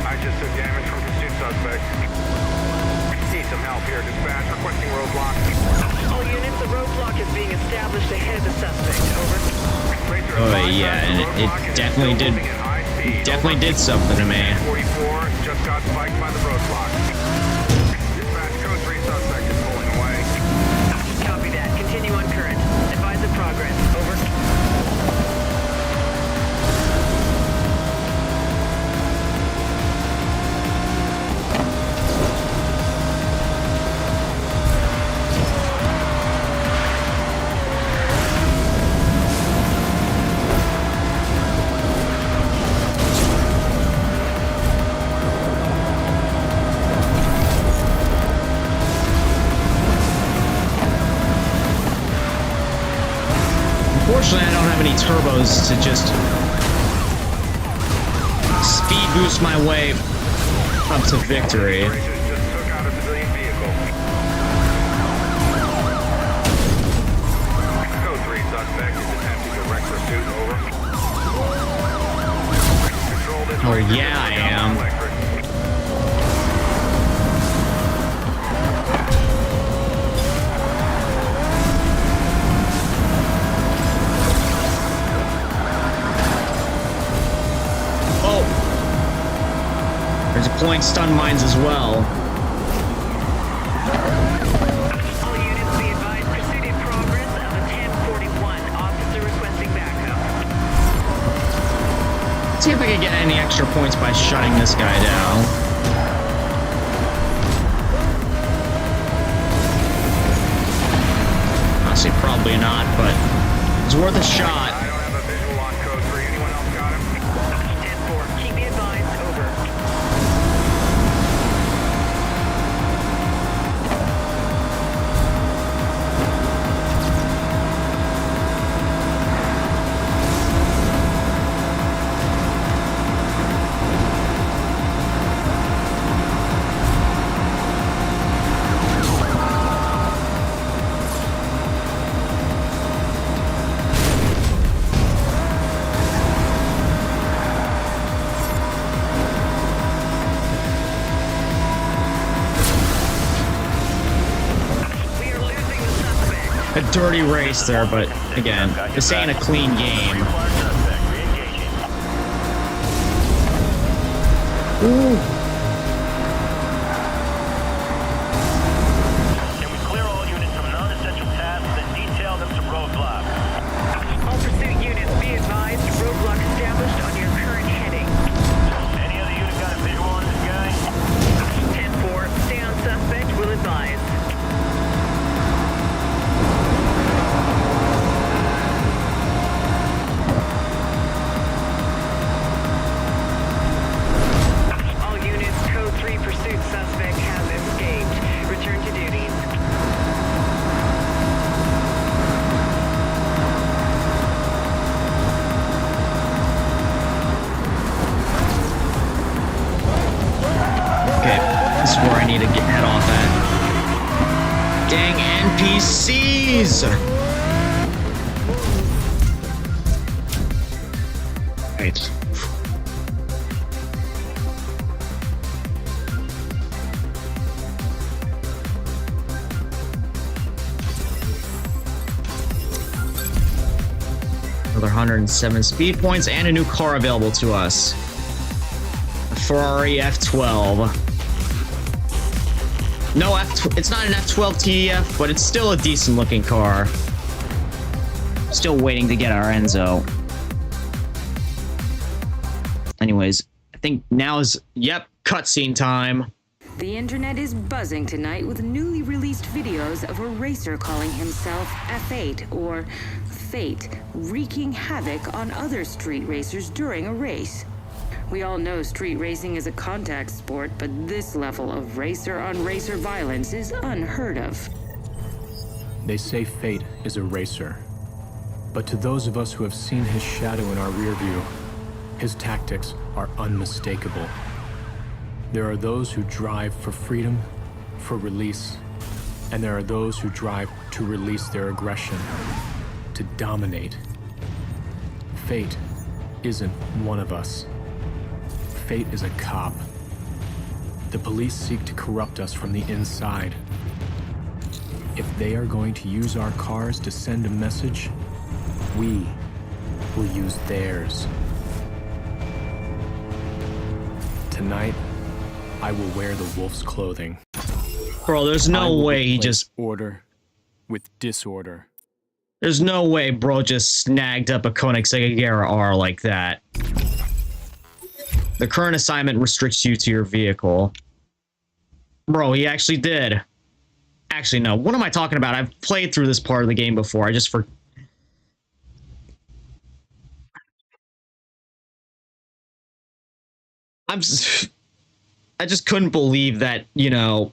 I just took damage from pursuit suspect. Need some help here. Dispatch requesting roadblock. All units, a roadblock is being established ahead of the suspect. Over. Racer Oh advised yeah, and roadblock it and is definitely still did. moving at high speed. Definitely did something to me. 44 just got spiked by the roadblock. Dispatch code 3 suspect is pulling away. Copy that. Continue on current. Advise of progress. Over. Unfortunately, I don't have any turbos to just speed boost my way up to victory. Racers just took out a civilian vehicle. Code 3 suspect is attempting direct pursuit. Over. Control this. Oh racer yeah, I just took out am. electric. Oh! They're deploying stun mines as well. All units be advised. Pursuit in progress of a 1041. Officer requesting backup. See if I can get any extra points by shutting this guy down. Honestly, probably not, but it's worth a shot. I don't have a visual on code 3. Anyone else got him? 10-4. Keep me advised. Over. dirty racer, but again, this ain't a clean game. Ooh. Can we clear all units from non-essential tasks and detail them to roadblock? All pursuit units, be advised, roadblock established on your current heading. Any other unit got a visual on this guy? 10-4, stay on suspect, will advise. All units, code 3 pursuit suspect has escaped. Return to duties. Okay, this is where I need to head off at. Dang NPCs! Right. Another 107 speed points and a new car available to us. A Ferrari F12. No, it's not an F12 TDF, but it's still a decent looking car. Still waiting to get our Enzo. Anyways, I think now is, yep, cutscene time. The internet is buzzing tonight with newly released videos of a racer calling himself F8 or Fate, wreaking havoc on other street racers during a race. We all know street racing is a contact sport, but this level of racer-on-racer violence is unheard of. They say Fate is a racer. But to those of us who have seen his shadow in our rear view, his tactics are unmistakable. There are those who drive for freedom, for release, and there are those who drive to release their aggression, to dominate. Fate isn't one of us. Fate is a cop. The police seek to corrupt us from the inside. If they are going to use our cars to send a message, we will use theirs. Tonight, I will wear the wolf's clothing. Bro, there's I no will way he replace just... order with disorder. There's no way bro just snagged up a Koenigsegg Agera R like that. The current assignment restricts you to your vehicle. Bro, he actually did. Actually, no. What am I talking about? I've played through this part of the game before. I just I just couldn't believe that, you know,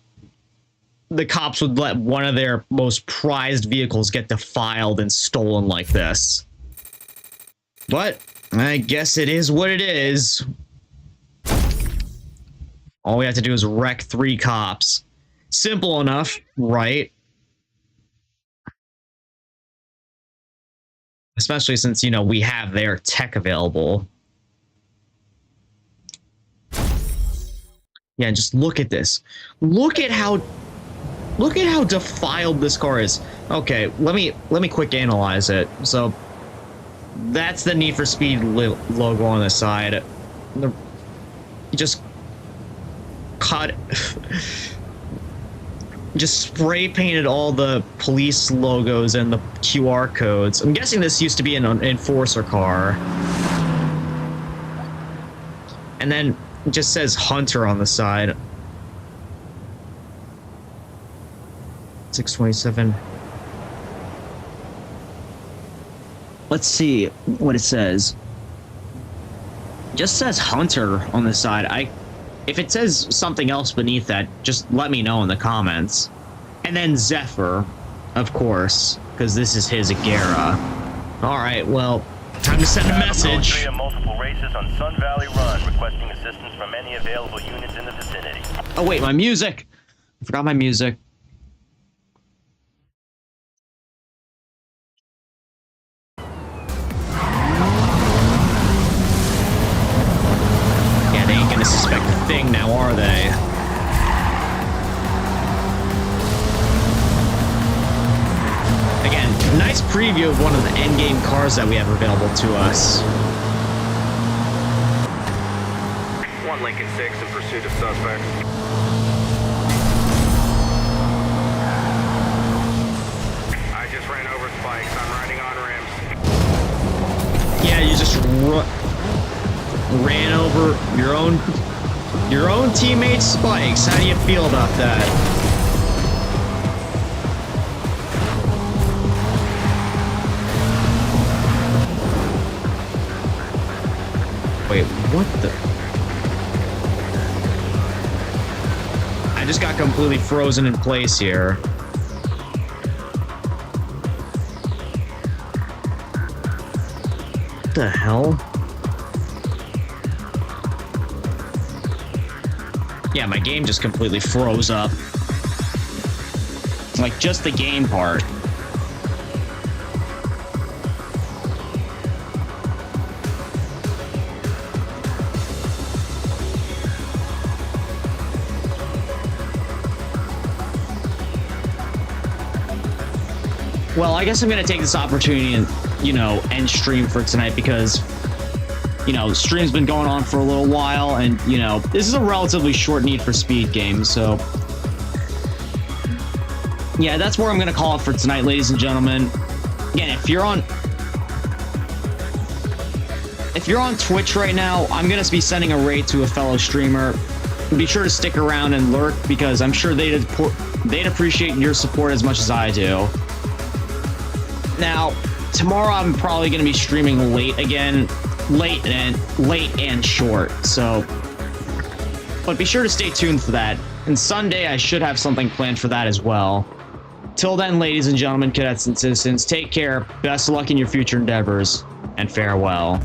the cops would let one of their most prized vehicles get defiled and stolen like this. But I guess it is what it is. All we have to do is wreck 3 cops. Simple enough, right? Especially since, you know, we have their tech available. Yeah, just look at this. Look at how defiled this car is. Okay, let me quick analyze it. So that's the Need for Speed logo on the side. Just cut, just spray painted all the police logos and the QR codes. I'm guessing this used to be an enforcer car. And then it just says Hunter on the side. 627. Let's see what it says. It just says Hunter on the side. If it says something else beneath that, just let me know in the comments. And then Zephyr, of course, because this is his Agera. All right, well, time to send a message. 3 multiple races on Sun Valley Run, requesting assistance from any available units in the vicinity. Oh wait, my music. I forgot my music. Yeah, they ain't gonna suspect a thing now, are they? Again, preview of one of the endgame cars that we have available to us. 1 Lincoln 6 in pursuit of suspect. I just ran over spikes. I'm riding on rims. Yeah, you just ran over your own teammate Spikes. How do you feel about that? Wait, what the? I just got completely frozen in place here. What the hell? Yeah, my game just completely froze up. Like, just the game part. Well, I guess I'm going to take this opportunity and, you know, end stream for tonight because, you know, stream's been going on for a little while and, you know, this is a relatively short Need for Speed game, so yeah, that's where I'm going to call it for tonight, ladies and gentlemen. Again, if you're on Twitch right now, I'm going to be sending a raid to a fellow streamer. Be sure to stick around and lurk because I'm sure they'd appreciate your support as much as I do. Now, tomorrow I'm probably going to be streaming late again, late and short. So, but be sure to stay tuned for that. And Sunday I should have something planned for that as well. Till then, ladies and gentlemen, cadets and citizens, take care. Best of luck in your future endeavors, and farewell.